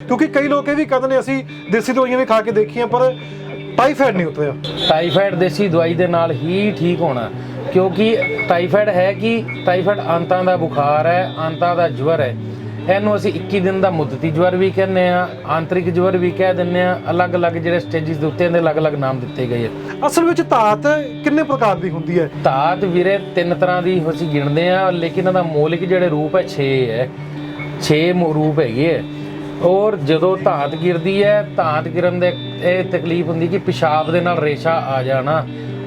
क्योंकि कई लोग ये भी कहते हैं ਅਸੀਂ देसी दवाइयां भी खा के देखियां पर टाइफाइड नहीं उतरिया। टाइफाइड देसी दवाई ਦੇ ਨਾਲ ਹੀ ਠੀਕ ਹੋਣਾ, ਕਿਉਂਕਿ ਟਾਈਫਾइड ਹੈ ਕਿ ਟਾਈਫਾइड ਅੰਤਾਂ ਦਾ ਬੁਖਾਰ ਹੈ, ਅੰਤਾਂ ਦਾ ਜਵਰ ਹੈ। ਇਹਨੂੰ ਅਸੀਂ 21 ਦਿਨ ਦਾ ਮੁੱਦਤੀ ਜਵਰ ਵੀ ਕਹਿੰਦੇ ਆ, ਆਂਤਰਿਕ ਜਵਰ ਵੀ ਕਹਿ ਦਿੰਦੇ ਆ। ਅਲੱਗ-ਅਲੱਗ ਜਿਹੜੇ ਸਟੇਜਿਸ ਦੇ ਉੱਤੇ ਇਹਦੇ ਅਲੱਗ-ਅਲੱਗ ਨਾਮ ਦਿੱਤੇ ਗਏ ਆ। ਅਸਲ ਵਿੱਚ ਧਾਤ ਕਿੰਨੇ ਪ੍ਰਕਾਰ ਦੀ ਹੁੰਦੀ ਹੈ? ਧਾਤ ਵੀਰੇ 3 ਤਰ੍ਹਾਂ ਦੀ ਅਸੀਂ ਗਿਣਦੇ ਆ, ਲੇਕਿਨ ਇਹਦਾ ਮੌਲਿਕ ਜਿਹੜੇ ਰੂਪ ਹੈ 6 ਹੈ। 6 ਰੂਪ ਹੈਗੇ ਹੈ। ਔਰ ਜਦੋਂ ਧਾਤ ਗਿਰਦੀ ਹੈ, ਧਾਤ ਗਿਰਨ ਦੇ ਇਹ ਤਕਲੀਫ ਹੁੰਦੀ ਕਿ ਪਿਸ਼ਾਬ ਦੇ ਨਾਲ ਰੇਸ਼ਾ ਆ ਜਾਣਾ।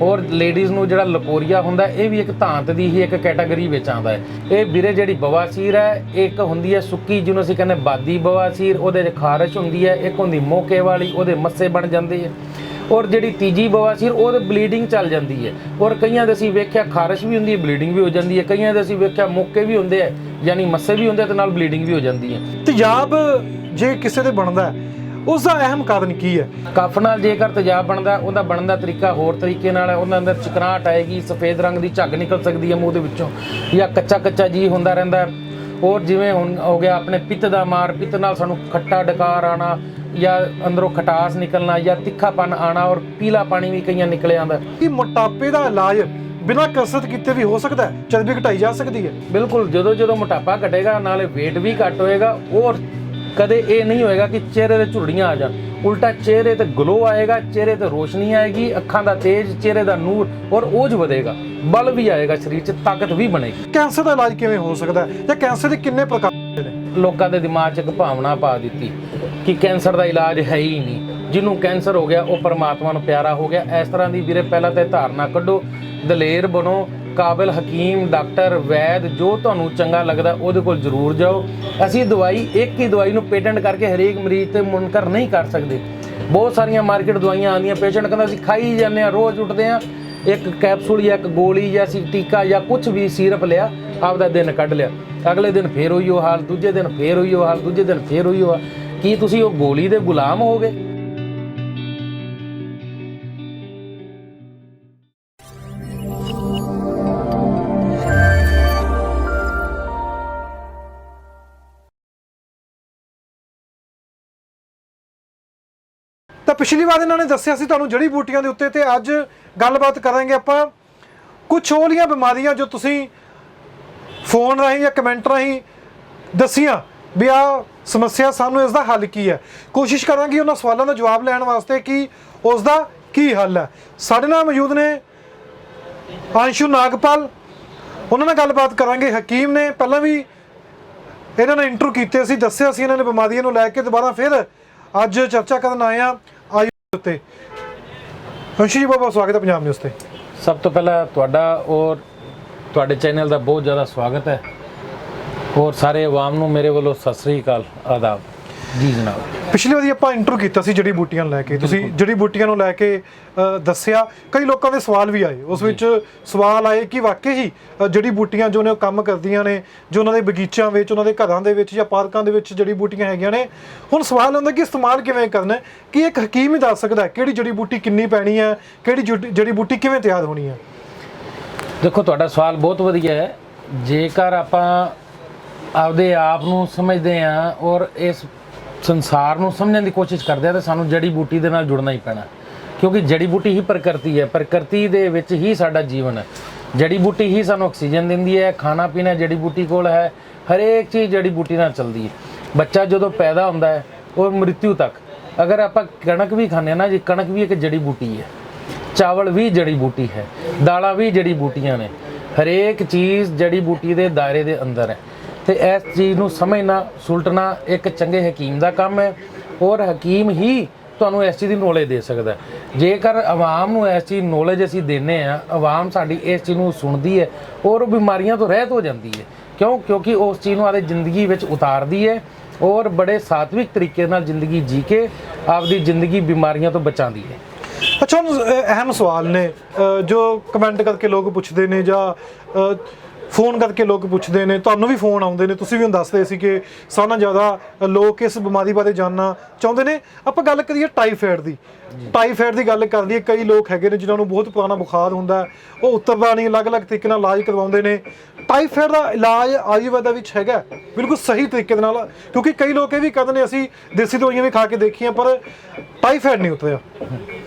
ਔਰ ਲੇਡੀਜ਼ ਨੂੰ ਜਿਹੜਾ ਲਕੋਰੀਆ ਹੁੰਦਾ ਇਹ ਵੀ ਇੱਕ ਧਾਤ ਦੀ ਹੀ ਇੱਕ ਕੈਟਾਗਰੀ ਵਿੱਚ ਆਉਂਦਾ ਹੈ। ਇਹ ਵੀਰੇ ਜਿਹੜੀ ਬਵਾਸੀਰ ਹੈ, ਇੱਕ ਹੁੰਦੀ ਹੈ ਸੁੱਕੀ ਜਿਹਨੂੰ ਅਸੀਂ ਕਹਿੰਦੇ ਬਾਦੀ ਬਵਾਸੀਰ, ਉਹਦੇ 'ਚ ਖਾਰਸ਼ ਹੁੰਦੀ ਹੈ। ਇੱਕ ਹੁੰਦੀ ਮੋਕੇ ਵਾਲੀ, ਉਹਦੇ ਮੱਸੇ ਬਣ ਜਾਂਦੇ ਹੈ। ਔਰ ਜਿਹੜੀ ਤੀਜੀ ਬਵਾਸੀਰ ਉਹਦੇ ਬਲੀਡਿੰਗ ਚੱਲ ਜਾਂਦੀ ਹੈ। ਔਰ ਕਈਆਂ ਦੇ ਅਸੀਂ ਵੇਖਿਆ ਖਾਰਸ਼ ਵੀ ਹੁੰਦੀ ਹੈ, ਬਲੀਡਿੰਗ ਵੀ ਹੋ ਜਾਂਦੀ ਹੈ। ਕਈਆਂ ਦੇ ਅਸੀਂ ਵੇਖਿਆ ਮੋਕੇ ਵੀ ਹੁੰਦੇ ਹੈ, ਯਾਨੀ ਮੱਸੇ ਵੀ ਹੁੰਦੇ ਤੇ ਨਾਲ ਬਲੀਡਿੰਗ ਵੀ ਹੋ ਜਾਂਦੀ ਹੈ। ਤੇਜ਼ਾਬ ਜੇ ਕਿਸੇ ਦੇ ਬਣਦਾ ਹੈ ਉਸ ਦਾ ਅਹਿਮ ਕਾਰਨ ਕੀ ਹੈ? ਕਫ ਨਾਲ ਜੇਕਰ ਤੇਜ਼ਾਬ ਬਣਦਾ, ਉਹਦਾ ਬਣਨ ਦਾ ਤਰੀਕਾ ਹੋਰ ਤਰੀਕੇ ਨਾਲ ਹੈ। ਉਹਨਾਂ ਅੰਦਰ ਚਿਕਨਾਹਟ ਆਏਗੀ, ਸਫੇਦ ਰੰਗ ਦੀ ਝੱਗ ਨਿਕਲ ਸਕਦੀ ਹੈ ਮੂੰਹ ਦੇ ਵਿੱਚੋਂ, ਜਾਂ ਕੱਚਾ ਜੀ ਹੁੰਦਾ ਰਹਿੰਦਾ। ਔਰ ਜਿਵੇਂ ਹੁਣ ਹੋ ਗਿਆ ਆਪਣੇ ਪਿੱਤ ਦਾ ਮਾਰ, ਪਿੱਤ ਨਾਲ ਸਾਨੂੰ ਖੱਟਾ ਡਕਾਰ ਆਉਣਾ, ਜਾਂ ਅੰਦਰੋਂ ਖਟਾਸ ਨਿਕਲਣਾ, ਜਾਂ ਤਿੱਖਾਪਨ ਆਉਣਾ, ਔਰ ਪੀਲਾ ਪਾਣੀ ਵੀ ਕਈਆਂ ਨਿਕਲ ਆਉਂਦਾ। ਕੀ ਮੋਟਾਪੇ ਦਾ ਇਲਾਜ ਬਿਨਾਂ ਕਸਰਤ ਕੀਤੇ ਵੀ ਹੋ ਸਕਦਾ ਹੈ? ਚਰਬੀ ਘਟਾਈ ਜਾ ਸਕਦੀ ਹੈ? ਬਿਲਕੁਲ, ਜਦੋਂ ਮੋਟਾਪਾ ਘਟੇਗਾ ਨਾਲੇ weight ਵੀ ਘੱਟ ਹੋਏਗਾ। ਔਰ ਕਦੇ ਇਹ ਨਹੀਂ ਹੋਏਗਾ ਕਿ ਚਿਹਰੇ 'ਤੇ ਝੁਰੜੀਆਂ ਆ ਜਾਣ, ਉਲਟਾ ਚਿਹਰੇ 'ਤੇ ਗਲੋ ਆਏਗਾ, ਚਿਹਰੇ 'ਤੇ ਰੋਸ਼ਨੀ ਆਏਗੀ, ਅੱਖਾਂ ਦਾ ਤੇਜ਼, ਚਿਹਰੇ ਦਾ ਨੂਰ ਔਰ ਓਜ ਵਧੇਗਾ, ਬਲ ਵੀ ਆਏਗਾ, ਸਰੀਰ 'ਚ ਤਾਕਤ ਵੀ ਬਣੇਗੀ। ਕੈਂਸਰ ਦਾ ਇਲਾਜ ਕਿਵੇਂ ਹੋ ਸਕਦਾ ਹੈ ਜਾਂ ਕੈਂਸਰ ਦੇ ਕਿੰਨੇ ਪ੍ਰਕਾਰ ਹੁੰਦੇ ਨੇ? ਲੋਕਾਂ ਦੇ ਦਿਮਾਗ 'ਚ ਇੱਕ ਭਾਵਨਾ ਪਾ ਦਿੱਤੀ ਕਿ ਕੈਂਸਰ ਦਾ ਇਲਾਜ ਹੈ ਹੀ ਨਹੀਂ। ਜਿਹਨੂੰ ਕੈਂਸਰ ਹੋ ਗਿਆ ਉਹ ਪਰਮਾਤਮਾ ਨੂੰ ਪਿਆਰਾ ਹੋ ਗਿਆ। ਇਸ ਤਰ੍ਹਾਂ ਦੀ ਵੀਰੇ ਪਹਿਲਾਂ ਤਾਂ ਧਾਰਨਾ ਕੱਢੋ, ਦਲੇਰ ਬਣੋ, ਕਾਬਿਲ ਹਕੀਮ, ਡਾਕਟਰ, ਵੈਦ ਜੋ ਤੁਹਾਨੂੰ ਚੰਗਾ ਲੱਗਦਾ ਉਹਦੇ ਕੋਲ ਜ਼ਰੂਰ ਜਾਓ। ਅਸੀਂ ਦਵਾਈ ਇੱਕ ਹੀ ਦਵਾਈ ਨੂੰ ਪੇਟੈਂਟ ਕਰਕੇ ਹਰੇਕ ਮਰੀਜ਼ ਤੇ ਮੁਨਕਰ ਨਹੀਂ ਕਰ ਸਕਦੇ। ਬਹੁਤ ਸਾਰੀਆਂ ਮਾਰਕੀਟ ਦਵਾਈਆਂ ਆਉਂਦੀਆਂ, ਪੇਸ਼ੈਂਟ ਕਹਿੰਦਾ ਅਸੀਂ ਖਾਈ ਜਾਂਦੇ ਹਾਂ, ਰੋਜ਼ ਉੱਠਦੇ ਹਾਂ, ਇੱਕ ਕੈਪਸੂਲ ਜਾਂ ਇੱਕ ਗੋਲੀ ਜਾਂ ਅਸੀਂ ਟੀਕਾ ਜਾਂ ਕੁਝ ਵੀ ਸੀਰਪ ਲਿਆ, ਆਪਦਾ ਦਿਨ ਕੱਢ ਲਿਆ, ਅਗਲੇ ਦਿਨ ਫੇਰ ਹੋਈ ਉਹ ਹਾਲ, ਦੂਜੇ ਦਿਨ ਫੇਰ ਹੋਈ ਉਹ ਹਾਲ, ਦੂਜੇ ਦਿਨ ਫੇਰ ਹੋਈ ਉਹ ਹਾਲ। ਕੀ ਤੁਸੀਂ ਉਹ ਗੋਲੀ ਦੇ ਗੁਲਾਮ ਹੋ ਗਏ? ਤਾਂ ਪਿਛਲੀ ਵਾਰ ਇਹਨਾਂ ਨੇ ਦੱਸਿਆ ਸੀ ਤੁਹਾਨੂੰ ਜੜੀ ਬੂਟੀਆਂ ਦੇ ਉੱਤੇ, ਤੇ ਅੱਜ ਗੱਲਬਾਤ ਕਰਾਂਗੇ ਆਪਾਂ ਕੁਝ ਹੋਲੀਆਂ ਬਿਮਾਰੀਆਂ ਜੋ ਤੁਸੀਂ ਫੋਨ ਰਾਹੀਂ ਜਾਂ ਕਮੈਂਟ ਰਾਹੀਂ ਦੱਸੀਆਂ ਵੀ ਆ ਸਮੱਸਿਆ, ਸਾਨੂੰ ਇਸ ਦਾ ਹੱਲ ਕੀ ਹੈ। ਕੋਸ਼ਿਸ਼ ਕਰਾਂਗੇ ਉਹਨਾਂ ਸਵਾਲਾਂ ਦਾ ਜਵਾਬ ਲੈਣ ਵਾਸਤੇ ਕਿ ਉਸ ਦਾ ਕੀ ਹੱਲ ਹੈ। ਸਾਡੇ ਨਾਲ ਮੌਜੂਦ ਨੇ ਅੰਸ਼ੂ ਨਾਗਪਾਲ, ਉਹਨਾਂ ਨਾਲ ਗੱਲਬਾਤ ਕਰਾਂਗੇ। ਹਕੀਮ ਨੇ ਪਹਿਲਾਂ ਵੀ ਇਹਨਾਂ ਨੇ ਇੰਟਰਵਿਊ ਕੀਤੇ ਸੀ, ਦੱਸਿਆ ਸੀ ਇਹਨਾਂ ਨੇ ਬਿਮਾਰੀਆਂ ਨੂੰ ਲੈ ਕੇ। ਦੁਬਾਰਾ ਫਿਰ ਅੱਜ ਚਰਚਾ ਕਰਨ ਆਏ ਆ ਆਯੁਰਵੇਦ ਉੱਤੇ। ਅੰਸ਼ੂ ਜੀ, ਬਹੁਤ ਸਵਾਗਤ ਹੈ ਪੰਜਾਬ ਨਿਊਜ਼ ਤੇ। ਸਭ ਤੋਂ ਪਹਿਲਾਂ ਤੁਹਾਡਾ ਔਰ ਤੁਹਾਡੇ ਚੈਨਲ ਦਾ ਬਹੁਤ ਜ਼ਿਆਦਾ ਸਵਾਗਤ ਹੈ, ਔਰ ਸਾਰੇ ਆਵਾਮ ਨੂੰ ਮੇਰੇ ਵੱਲੋਂ ਸਤਿ ਸ੍ਰੀ ਅਕਾਲ, ਆਦਾਬ ਜੀ ਜਨਾਬ। ਪਿਛਲੀ ਵਾਰੀ ਆਪਾਂ ਇੰਟਰਵਿਊ ਕੀਤਾ ਸੀ ਜੜੀ ਬੂਟੀਆਂ ਨੂੰ ਲੈ ਕੇ, ਤੁਸੀਂ ਜੜੀ ਬੂਟੀਆਂ ਨੂੰ ਲੈ ਕੇ ਦੱਸਿਆ। ਕਈ ਲੋਕਾਂ ਦੇ ਸਵਾਲ ਵੀ ਆਏ, ਉਸ ਵਿੱਚ ਸਵਾਲ ਆਏ ਕਿ ਵਾਕਈ ਹੀ ਜੜੀ ਬੂਟੀਆਂ ਜੋ ਨੇ ਉਹ ਕੰਮ ਕਰਦੀਆਂ ਨੇ, ਜੋ ਉਹਨਾਂ ਦੇ ਬਗੀਚਿਆਂ ਵਿੱਚ, ਉਹਨਾਂ ਦੇ ਘਰਾਂ ਦੇ ਵਿੱਚ ਜਾਂ ਪਾਰਕਾਂ ਦੇ ਵਿੱਚ ਜੜੀ ਬੂਟੀਆਂ ਹੈਗੀਆਂ ਨੇ। ਹੁਣ ਸਵਾਲ ਹੁੰਦਾ ਕਿ ਇਸਤੇਮਾਲ ਕਿਵੇਂ ਕਰਨਾ ਹੈ, ਕਿ ਇੱਕ ਹਕੀਮ ਹੀ ਦੱਸ ਸਕਦਾ ਕਿਹੜੀ ਜੜੀ ਬੂਟੀ ਕਿੰਨੀ ਪੈਣੀ ਹੈ, ਕਿਹੜੀ ਜੜੀ ਬੂਟੀ ਕਿਵੇਂ ਤਿਆਰ ਹੋਣੀ ਹੈ। ਦੇਖੋ, ਤੁਹਾਡਾ ਸਵਾਲ ਬਹੁਤ ਵਧੀਆ ਹੈ। ਜੇਕਰ ਆਪਾਂ ਆਪਦੇ ਆਪ ਨੂੰ ਸਮਝਦੇ ਹਾਂ ਔਰ ਇਸ ਸੰਸਾਰ ਨੂੰ ਸਮਝਣ ਦੀ ਕੋਸ਼ਿਸ਼ ਕਰਦੇ ਹਾਂ ਤਾਂ ਸਾਨੂੰ ਜੜੀ ਬੂਟੀ ਦੇ ਨਾਲ ਜੁੜਨਾ ਹੀ ਪੈਣਾ, ਕਿਉਂਕਿ ਜੜੀ ਬੂਟੀ ਹੀ ਪ੍ਰਕਿਰਤੀ ਹੈ। ਪ੍ਰਕਿਰਤੀ ਦੇ ਵਿੱਚ ਹੀ ਸਾਡਾ ਜੀਵਨ ਹੈ। ਜੜੀ ਬੂਟੀ ਹੀ ਸਾਨੂੰ ਆਕਸੀਜਨ ਦਿੰਦੀ ਹੈ, ਖਾਣਾ ਪੀਣਾ ਜੜੀ ਬੂਟੀ ਕੋਲ ਹੈ, ਹਰੇਕ ਚੀਜ਼ ਜੜੀ ਬੂਟੀ ਨਾਲ ਚੱਲਦੀ ਹੈ। ਬੱਚਾ ਜਦੋਂ ਪੈਦਾ ਹੁੰਦਾ ਹੈ ਉਹ ਮ੍ਰਿਤਿੂ ਤੱਕ, ਅਗਰ ਆਪਾਂ ਕਣਕ ਵੀ ਖਾਂਦੇ ਹਾਂ ਨਾ ਜੀ, ਕਣਕ ਵੀ ਇੱਕ ਜੜੀ ਬੂਟੀ ਹੈ, ਚਾਵਲ ਵੀ ਜੜੀ ਬੂਟੀ ਹੈ, ਦਾਲਾਂ ਵੀ ਜੜੀ ਬੂਟੀਆਂ ਨੇ। ਹਰੇਕ ਚੀਜ਼ ਜੜੀ ਬੂਟੀ ਦੇ ਦਾਇਰੇ ਦੇ ਅੰਦਰ ਹੈ। ਤੇ ਇਸ ਚੀਜ਼ ਨੂੰ ਸਮਝਣਾ, ਸੁਲਟਣਾ ਇੱਕ ਚੰਗੇ ਹਕੀਮ ਦਾ ਕੰਮ ਹੈ, ਔਰ ਹਕੀਮ ਹੀ ਤੁਹਾਨੂੰ ਇਸ ਚੀਜ਼ ਦੀ ਨੌਲੇਜ ਦੇ ਸਕਦਾ। ਜੇਕਰ ਆਵਾਮ ਨੂੰ ਇਸ ਚੀਜ਼ ਨੌਲੇਜ ਅਸੀਂ ਦਿੰਦੇ ਹਾਂ, ਆਵਾਮ ਸਾਡੀ ਇਸ ਚੀਜ਼ ਨੂੰ ਸੁਣਦੀ ਹੈ ਔਰ ਉਹ ਬਿਮਾਰੀਆਂ ਤੋਂ ਰਹਿਤ ਹੋ ਜਾਂਦੀ ਹੈ। ਕਿਉਂਕਿ ਉਸ ਚੀਜ਼ ਨੂੰ ਆਪਣੀ ਜ਼ਿੰਦਗੀ ਵਿੱਚ ਉਤਾਰਦੀ ਹੈ ਔਰ ਬੜੇ ਸਾਤਵਿਕ ਤਰੀਕੇ ਨਾਲ ਜ਼ਿੰਦਗੀ ਜੀ ਕੇ ਆਪਦੀ ਜ਼ਿੰਦਗੀ ਬਿਮਾਰੀਆਂ ਤੋਂ ਬਚਾਉਂਦੀ ਹੈ। ਅੱਛਾ, ਹੁਣ ਅਹਿਮ ਸਵਾਲ ਨੇ ਜੋ ਕਮੈਂਟ ਕਰਕੇ ਲੋਕ ਪੁੱਛਦੇ ਨੇ ਜਾਂ ਫੋਨ ਕਰਕੇ ਲੋਕ ਪੁੱਛਦੇ ਨੇ, ਤੁਹਾਨੂੰ ਵੀ ਫੋਨ ਆਉਂਦੇ ਨੇ, ਤੁਸੀਂ ਵੀ ਹੁਣ ਦੱਸਦੇ ਸੀ ਕਿ ਸਾਰਿਆਂ ਨਾਲੋਂ ਜ਼ਿਆਦਾ ਲੋਕ ਇਸ ਬਿਮਾਰੀ ਬਾਰੇ ਜਾਣਨਾ ਚਾਹੁੰਦੇ ਨੇ। ਆਪਾਂ ਗੱਲ ਕਰੀਏ ਟਾਈਫਾਇਡ ਦੀ, ਟਾਈਫਾਇਡ ਦੀ ਗੱਲ ਕਰ ਲਈਏ, ਕਈ ਲੋਕ ਹੈਗੇ ਨੇ ਜਿਨ੍ਹਾਂ ਨੂੰ ਬਹੁਤ ਪੁਰਾਣਾ ਬੁਖਾਰ ਹੁੰਦਾ, ਉਹ ਉਤਰਦਾ ਨਹੀਂ, ਅਲੱਗ-ਅਲੱਗ ਤਰੀਕੇ ਨਾਲ ਇਲਾਜ ਕਰਵਾਉਂਦੇ ਨੇ। ਟਾਈਫਾਇਡ ਦਾ ਇਲਾਜ ਆਯੁਰਵੇਦਾ ਵਿੱਚ ਹੈਗਾ ਬਿਲਕੁਲ ਸਹੀ ਤਰੀਕੇ ਦੇ ਨਾਲ, ਕਿਉਂਕਿ ਕਈ ਲੋਕ ਇਹ ਵੀ ਕਹਿੰਦੇ ਨੇ ਅਸੀਂ ਦੇਸੀ ਦਵਾਈਆਂ ਵੀ ਖਾ ਕੇ ਦੇਖੀਆਂ ਪਰ ਟਾਈਫਾਇਡ ਨਹੀਂ ਉਤਰਿਆ।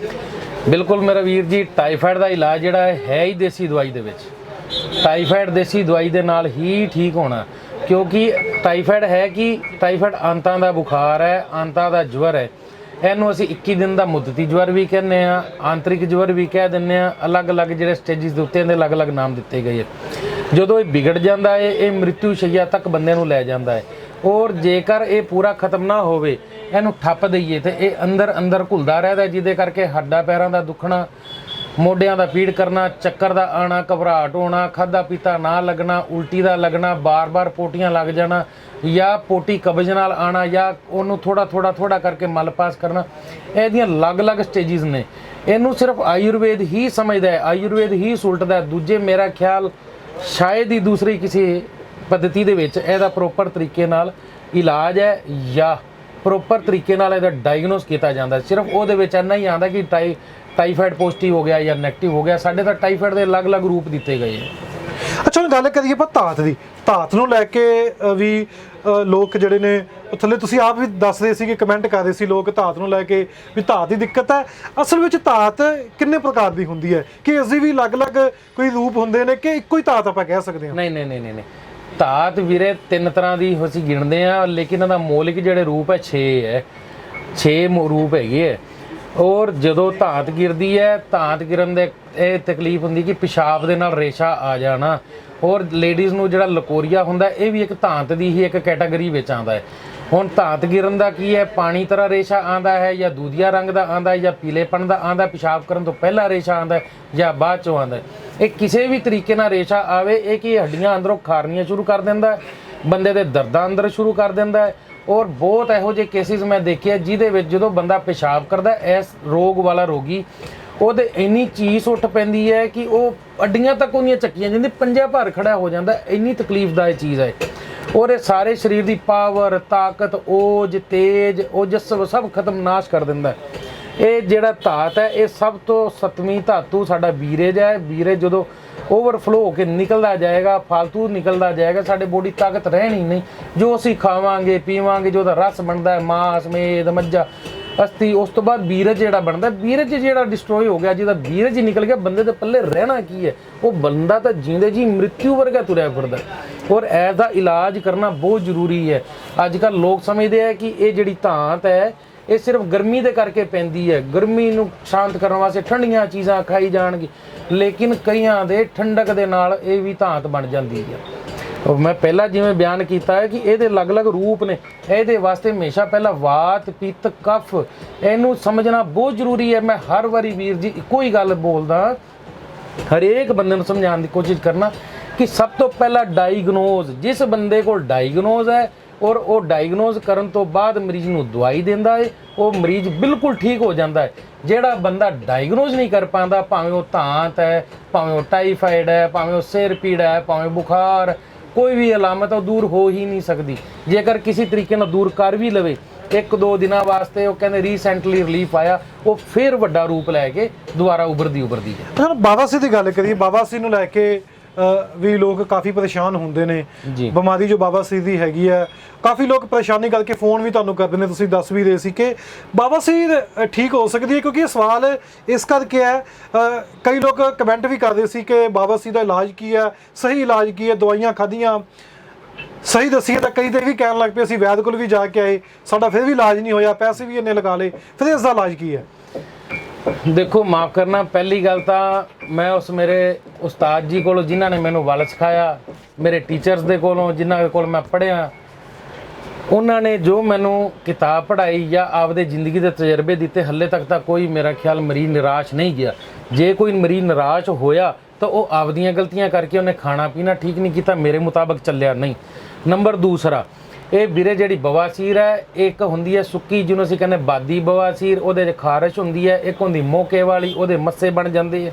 ਬਿਲਕੁਲ ਮੇਰਾ ਵੀਰ ਜੀ, ਟਾਈਫਾਇਡ ਦਾ ਇਲਾਜ ਜਿਹੜਾ ਹੈ ਹੀ ਦੇਸੀ ਦਵਾਈ ਦੇ ਵਿੱਚ। ਟਾਈਫਾਇਡ ਦੇਸੀ ਦਵਾਈ ਦੇ ਨਾਲ ਹੀ ਠੀਕ ਹੋਣਾ, ਕਿਉਂਕਿ ਟਾਈਫਾਇਡ ਹੈ ਕਿ ਟਾਈਫਾਇਡ ਅੰਤਾਂ ਦਾ ਬੁਖਾਰ ਹੈ, ਅੰਤਾਂ ਦਾ ਜਵਰ ਹੈ। ਇਹਨੂੰ ਅਸੀਂ 21 ਦਿਨ ਦਾ ਮੁੱਦਤੀ ਜਵਰ ਵੀ ਕਹਿੰਦੇ ਆ, ਆਂਤਰਿਕ ਜਵਰ ਵੀ ਕਹਿ ਦਿੰਦੇ ਆ। ਅਲੱਗ-ਅਲੱਗ ਜਿਹੜੇ ਸਟੇਜਿਸ ਦੇ ਉੱਤੇ ਇਹਦੇ ਅਲੱਗ-ਅਲੱਗ ਨਾਮ ਦਿੱਤੇ ਗਏ ਹੈ। ਜਦੋਂ ਇਹ ਵਿਗੜ ਜਾਂਦਾ ਹੈ, ਇਹ ਮ੍ਰਿਤੂ ਸ਼ਈਆ ਤੱਕ ਬੰਦੇ ਨੂੰ ਲੈ ਜਾਂਦਾ ਹੈ। ਔਰ ਜੇਕਰ ਇਹ ਪੂਰਾ ਖਤਮ ਨਾ ਹੋਵੇ, ਇਹਨੂੰ ਠੱਪ ਦਈਏ ਤੇ ਇਹ ਅੰਦਰ ਘੁਲਦਾ ਰਹਿੰਦਾ, ਜਿਹਦੇ ਕਰਕੇ ਹੱਡਾਂ ਪੈਰਾਂ ਦਾ ਦੁਖਣਾ, ਮੋਢਿਆਂ ਦਾ ਪੀੜ ਕਰਨਾ, ਚੱਕਰ ਦਾ ਆਣਾ, ਘਬਰਾਹਟ ਹੋਣਾ, ਖਾਧਾ ਪੀਤਾ ਨਾ ਲੱਗਣਾ, ਉਲਟੀ ਦਾ ਲੱਗਣਾ, ਬਾਰ-ਬਾਰ ਪੋਟੀਆਂ ਲੱਗ ਜਾਣਾ, ਜਾਂ ਪੋਟੀ ਕਬਜ਼ ਨਾਲ ਆਣਾ, ਜਾਂ ਉਹਨੂੰ ਥੋੜਾ ਕਰਕੇ ਮਲ ਪਾਸ ਕਰਨਾ। ਇਹਦੀਆਂ ਅਲੱਗ-ਅਲੱਗ ਸਟੇਜਿਸ ਨੇ। ਇਹਨੂੰ ਸਿਰਫ ਆਯੁਰਵੇਦ ਹੀ ਸਮਝਦਾ ਹੈ, ਆਯੁਰਵੇਦ ਹੀ ਸੁਲਟਦਾ ਹੈ। ਦੂਜੇ ਮੇਰਾ ਖਿਆਲ ਸ਼ਾਇਦ ਹੀ ਦੂਸਰੀ ਕਿਸੇ ਪੱਧਤੀ ਦੇ ਵਿੱਚ ਇਹਦਾ ਪ੍ਰੋਪਰ ਤਰੀਕੇ ਨਾਲ ਇਲਾਜ ਹੈ ਜਾਂ ਪ੍ਰੋਪਰ ਤਰੀਕੇ ਨਾਲ ਇਹਦਾ ਡਾਇਗਨੋਸ ਕੀਤਾ ਜਾਂਦਾ। ਸਿਰਫ ਉਹਦੇ ਵਿੱਚ ਇੰਨਾ ਹੀ ਆਉਂਦਾ ਕਿ ਟਾਈਫਾਇਡ ਪੋਜ਼ਿਟਿਵ ਹੋ ਗਿਆ ਜਾਂ ਨੈਗੇਟਿਵ ਹੋ ਗਿਆ। ਸਾਡੇ ਤਾਂ ਟਾਈਫਾਇਡ ਦੇ ਅਲੱਗ-ਅਲੱਗ ਰੂਪ ਦਿੱਤੇ ਗਏ ਹੈ। ਅੱਛਾ, ਹੁਣ ਗੱਲ ਕਰੀਏ ਆਪਾਂ ਧਾਤ ਦੀ। ਧਾਤ ਨੂੰ ਲੈ ਕੇ ਵੀ ਲੋਕ ਜਿਹੜੇ ਨੇ ਉਹ ਥੱਲੇ ਤੁਸੀਂ ਆਪ ਵੀ ਦੱਸ ਰਹੇ ਸੀ ਕਿ ਕਮੈਂਟ ਕਰ ਰਹੇ ਸੀ ਲੋਕ ਧਾਤ ਨੂੰ ਲੈ ਕੇ ਵੀ ਧਾਤ ਦੀ ਦਿੱਕਤ ਹੈ। ਅਸਲ ਵਿੱਚ ਧਾਤ ਕਿੰਨੇ ਪ੍ਰਕਾਰ ਦੀ ਹੁੰਦੀ ਹੈ, ਕਿ ਇਸ ਦੀ ਵੀ ਅਲੱਗ-ਅਲੱਗ ਕੋਈ ਰੂਪ ਹੁੰਦੇ ਨੇ ਕਿ ਇੱਕੋ ਹੀ ਧਾਤ ਆਪਾਂ ਕਹਿ ਸਕਦੇ ਹਾਂ? ਨਹੀਂ। ਧਾਤ ਵੀਰੇ 3 ਤਰ੍ਹਾਂ ਦੀ ਅਸੀਂ ਗਿਣਦੇ ਆ, ਲੇਕਿਨ ਇਹਦਾ ਮੌਲਿਕ ਜਿਹੜੇ ਰੂਪ ਹੈ 6 ਹੈ। 6 ਰੂਪ ਹੈਗੇ ਹੈ। ਔਰ ਜਦੋਂ ਧਾਤ ਗਿਰਦੀ ਹੈ, ਧਾਤ ਗਿਰਨ ਦੇ ਇਹ ਤਕਲੀਫ ਹੁੰਦੀ ਕਿ ਪਿਸ਼ਾਬ ਦੇ ਨਾਲ ਰੇਸ਼ਾ ਆ ਜਾਣਾ। ਔਰ ਲੇਡੀਜ਼ ਨੂੰ ਜਿਹੜਾ ਲਕੋਰੀਆ ਹੁੰਦਾ, ਇਹ ਵੀ ਇੱਕ ਧਾਤ ਦੀ ਹੀ ਇੱਕ ਕੈਟਾਗਰੀ ਵਿੱਚ ਆਉਂਦਾ ਹੈ। ਹੁਣ ਧਾਤ ਗਿਰਨ ਦਾ ਕੀ ਹੈ, ਪਾਣੀ ਤਰ੍ਹਾਂ ਰੇਸ਼ਾ ਆਉਂਦਾ ਹੈ ਜਾਂ ਦੂਧੀਆ ਰੰਗ ਦਾ ਆਉਂਦਾ ਹੈ ਜਾਂ ਪੀਲੇਪਣ ਦਾ ਆਉਂਦਾ, ਪਿਸ਼ਾਬ ਕਰਨ ਤੋਂ ਪਹਿਲਾਂ ਰੇਸ਼ਾ ਆਉਂਦਾ ਜਾਂ ਬਾਅਦ ਚੋਂ ਆਉਂਦਾ। ਇਹ ਕਿਸੇ ਵੀ ਤਰੀਕੇ ਨਾਲ ਰੇਸ਼ਾ ਆਵੇ, ਇਹ ਕੀ ਹੱਡੀਆਂ ਅੰਦਰੋਂ ਖਾਰਨੀਆਂ ਸ਼ੁਰੂ ਕਰ ਦਿੰਦਾ, ਬੰਦੇ ਦੇ ਦਰਦਾਂ ਅੰਦਰ ਸ਼ੁਰੂ ਕਰ ਦਿੰਦਾ ਹੈ। ਔਰ ਬਹੁਤ ਇਹੋ ਜਿਹੇ ਕੇਸਿਸ ਮੈਂ ਦੇਖੇ ਜਿਹਦੇ ਵਿੱਚ ਜਦੋਂ ਬੰਦਾ ਪਿਸ਼ਾਬ ਕਰਦਾ, ਇਸ ਰੋਗ ਵਾਲਾ ਰੋਗੀ, ਉਹਦੇ ਇੰਨੀ ਚੀਸ ਉੱਠ ਪੈਂਦੀ ਹੈ ਕਿ ਉਹ ਅੱਡੀਆਂ ਤੱਕ ਉਹਦੀਆਂ ਚੱਕੀਆਂ ਜਾਂਦੀ, ਪੰਜਾ ਭਾਰ ਖੜਾ ਹੋ ਜਾਂਦਾ। ਇੰਨੀ ਤਕਲੀਫ ਦਾ ਇਹ ਚੀਜ਼ ਹੈ। ਔਰ ਇਹ ਸਾਰੇ ਸਰੀਰ ਦੀ ਪਾਵਰ, ਤਾਕਤ, ਓਜ, ਤੇਜ, ਓਜਸਵ ਸਭ ਖਤਮ ਨਾਸ਼ ਕਰ ਦਿੰਦਾ। ਇਹ ਜਿਹੜਾ ਧਾਤ ਹੈ, ਇਹ ਸਭ ਤੋਂ 7ਵੀਂ ਧਾਤੂ ਸਾਡਾ ਵੀਰੇਜ ਹੈ। ਵੀਰੇਜ ਜਦੋਂ ਓਵਰਫਲੋ ਹੋ ਕੇ ਨਿਕਲਦਾ ਜਾਏਗਾ, ਫਾਲਤੂ ਨਿਕਲਦਾ ਜਾਏਗਾ, ਸਾਡੇ ਬੋਡੀ ਤਾਕਤ ਰਹਿਣੀ ਨਹੀਂ। ਜੋ ਅਸੀਂ ਖਾਵਾਂਗੇ ਪੀਵਾਂਗੇ, ਜੋ ਉਹਦਾ ਰਸ ਬਣਦਾ ਹੈ, ਮਾਸ, ਮੇਦ, ਮੱਝਾ, ਅਸਥੀ, ਉਸ ਤੋਂ ਬਾਅਦ ਵੀਰਜ ਜਿਹੜਾ ਬਣਦਾ, ਵੀਰਜ ਜਿਹੜਾ ਡਿਸਟਰੋਏ ਹੋ ਗਿਆ, ਜਿਹਦਾ ਵੀਰਜ ਨਿਕਲ ਗਿਆ, ਬੰਦੇ ਦੇ ਪੱਲੇ ਰਹਿਣਾ ਕੀ ਹੈ? ਉਹ ਬੰਦਾ ਤਾਂ ਜਿੰਦੇ ਜੀ ਮ੍ਰਿਤੂ ਵਰਗਾ ਤੁਰਿਆ ਫਿਰਦਾ। ਔਰ ਇਸ ਦਾ ਇਲਾਜ ਕਰਨਾ ਬਹੁਤ ਜ਼ਰੂਰੀ ਹੈ। ਅੱਜ ਕੱਲ੍ਹ ਲੋਕ ਸਮਝਦੇ ਆ ਕਿ ਇਹ ਜਿਹੜੀ ਧਾਤ ਹੈ, ਇਹ ਸਿਰਫ ਗਰਮੀ ਦੇ ਕਰਕੇ ਪੈਂਦੀ ਹੈ, ਗਰਮੀ ਨੂੰ ਸ਼ਾਂਤ ਕਰਨ ਵਾਸਤੇ ਠੰਡੀਆਂ ਚੀਜ਼ਾਂ ਖਾਈ ਜਾਣਗੇ, ਲੇਕਿਨ ਕਈਆਂ ਦੇ ਠੰਡਕ ਦੇ ਨਾਲ ਇਹ ਵੀ ਧਾਤ ਬਣ ਜਾਂਦੀ ਹੈ। ਮੈਂ ਪਹਿਲਾਂ ਜਿਵੇਂ ਬਿਆਨ ਕੀਤਾ ਹੈ ਕਿ ਇਹਦੇ ਅਲੱਗ-ਅਲੱਗ ਰੂਪ ਨੇ। ਇਹਦੇ ਵਾਸਤੇ ਹਮੇਸ਼ਾ ਪਹਿਲਾਂ ਵਾਤ, ਪਿੱਤ, ਕਫ, ਇਹਨੂੰ ਸਮਝਣਾ ਬਹੁਤ ਜ਼ਰੂਰੀ ਹੈ। ਮੈਂ ਹਰ ਵਾਰੀ ਵੀਰ ਜੀ ਇੱਕੋ ਹੀ ਗੱਲ ਬੋਲਦਾ, ਹਰੇਕ ਬੰਦੇ ਨੂੰ ਸਮਝਾਉਣ ਦੀ ਕੋਸ਼ਿਸ਼ ਕਰਨਾ ਕਿ ਸਭ ਤੋਂ ਪਹਿਲਾਂ ਡਾਇਗਨੋਜ਼, ਜਿਸ ਬੰਦੇ ਕੋਲ ਡਾਇਗਨੋਜ਼ ਹੈ ਔਰ ਉਹ ਡਾਇਗਨੋਜ਼ ਕਰਨ ਤੋਂ ਬਾਅਦ ਮਰੀਜ਼ ਨੂੰ ਦਵਾਈ ਦਿੰਦਾ ਹੈ, ਉਹ ਮਰੀਜ਼ ਬਿਲਕੁਲ ਠੀਕ ਹੋ ਜਾਂਦਾ ਹੈ। ਜਿਹੜਾ ਬੰਦਾ ਡਾਇਗਨੋਜ਼ ਨਹੀਂ ਕਰ ਪਾਉਂਦਾ, ਭਾਵੇਂ ਉਹ ਧਾਤ ਹੈ, ਭਾਵੇਂ ਉਹ ਟਾਈਫਾਇਡ ਹੈ, ਭਾਵੇਂ ਉਹ ਸਿਰ ਪੀੜ ਹੈ, ਭਾਵੇਂ ਬੁਖਾਰ, ਕੋਈ ਵੀ ਅਲਾਮਤ ਉਹ ਦੂਰ ਹੋ ਹੀ ਨਹੀਂ ਸਕਦੀ। ਜੇਕਰ ਕਿਸੇ ਤਰੀਕੇ ਨਾਲ ਦੂਰ ਕਰ ਵੀ ਲਵੇ, 1-2 ਦਿਨਾਂ ਵਾਸਤੇ ਉਹ ਕਹਿੰਦੇ ਰੀਸੈਂਟਲੀ ਰਿਲੀਫ ਆਇਆ, ਉਹ ਫਿਰ ਵੱਡਾ ਰੂਪ ਲੈ ਕੇ ਦੁਬਾਰਾ ਉਭਰਦੀ ਹੈ। ਬਾਵਾਸੀਰ ਦੀ ਗੱਲ ਕਰੀਏ, ਬਾਵਾਸੀਰ ਨੂੰ ਲੈ ਕੇ ਵੀ ਲੋਕ ਕਾਫੀ ਪਰੇਸ਼ਾਨ ਹੁੰਦੇ ਨੇ। ਬਿਮਾਰੀ ਜੋ ਬਾਵਾਸੀਰ ਦੀ ਹੈਗੀ ਹੈ, ਕਾਫੀ ਲੋਕ ਪਰੇਸ਼ਾਨੀ ਕਰਕੇ ਫੋਨ ਵੀ ਤੁਹਾਨੂੰ ਕਰਦੇ ਨੇ। ਤੁਸੀਂ ਦੱਸ ਵੀ ਰਹੇ ਸੀ ਕਿ ਬਾਵਾਸੀਰ ਠੀਕ ਹੋ ਸਕਦੀ ਹੈ, ਕਿਉਂਕਿ ਇਹ ਸਵਾਲ ਇਸ ਕਰਕੇ ਹੈ, ਕਈ ਲੋਕ ਕਮੈਂਟ ਵੀ ਕਰਦੇ ਸੀ ਕਿ ਬਾਵਾਸੀਰ ਦਾ ਇਲਾਜ ਕੀ ਹੈ, ਸਹੀ ਇਲਾਜ ਕੀ ਹੈ, ਦਵਾਈਆਂ ਖਾਧੀਆਂ ਸਹੀ ਦੱਸੀਏ ਤਾਂ ਕਈ ਤੇ ਵੀ ਕਹਿਣ ਲੱਗ ਪਏ ਅਸੀਂ ਵੈਦ ਕੋਲ ਵੀ ਜਾ ਕੇ ਆਏ, ਸਾਡਾ ਫਿਰ ਵੀ ਇਲਾਜ ਨਹੀਂ ਹੋਇਆ, ਪੈਸੇ ਵੀ ਇੰਨੇ ਲਗਾ ਲਏ, ਫਿਰ ਇਸ ਦਾ ਇਲਾਜ ਕੀ ਹੈ? ਦੇਖੋ, ਮਾਫ ਕਰਨਾ, ਪਹਿਲੀ ਗੱਲ ਤਾਂ ਮੈਂ ਉਸ ਮੇਰੇ ਉਸਤਾਦ ਜੀ ਕੋਲੋਂ, ਜਿਨ੍ਹਾਂ ਨੇ ਮੈਨੂੰ ਵੱਲ ਸਿਖਾਇਆ, ਮੇਰੇ ਟੀਚਰਸ ਦੇ ਕੋਲੋਂ, ਜਿਨ੍ਹਾਂ ਕੋਲ ਮੈਂ ਪੜ੍ਹਿਆ, ਉਹਨਾਂ ਨੇ ਜੋ ਮੈਨੂੰ ਕਿਤਾਬ ਪੜ੍ਹਾਈ ਜਾਂ ਆਪਦੇ ਜ਼ਿੰਦਗੀ ਦੇ ਤਜਰਬੇ ਦਿੱਤੇ, ਹਾਲੇ ਤੱਕ ਤਾਂ ਕੋਈ ਮੇਰਾ ਖਿਆਲ ਮਰੀਜ਼ ਨਿਰਾਸ਼ ਨਹੀਂ ਗਿਆ। ਜੇ ਕੋਈ ਮਰੀਜ਼ ਨਿਰਾਸ਼ ਹੋਇਆ ਤਾਂ ਉਹ ਆਪਦੀਆਂ ਗਲਤੀਆਂ ਕਰਕੇ ਉਹਨੇ ਖਾਣਾ ਪੀਣਾ ਠੀਕ ਨਹੀਂ ਕੀਤਾ, ਮੇਰੇ ਮੁਤਾਬਕ ਚੱਲਿਆ ਨਹੀਂ। ਨੰਬਰ ਦੂਸਰਾ, ਇਹ ਵੀਰੇ ਜਿਹੜੀ ਬਵਾਸੀਰ ਹੈ, ਇੱਕ ਹੁੰਦੀ ਹੈ ਸੁੱਕੀ, ਜਿਹਨੂੰ ਅਸੀਂ ਕਹਿੰਦੇ ਬਾਦੀ ਬਵਾਸੀਰ, ਉਹਦੇ 'ਚ ਖਾਰਸ਼ ਹੁੰਦੀ ਹੈ। ਇੱਕ ਹੁੰਦੀ ਮੋਕੇ ਵਾਲੀ, ਉਹਦੇ ਮੱਸੇ ਬਣ ਜਾਂਦੇ ਹੈ।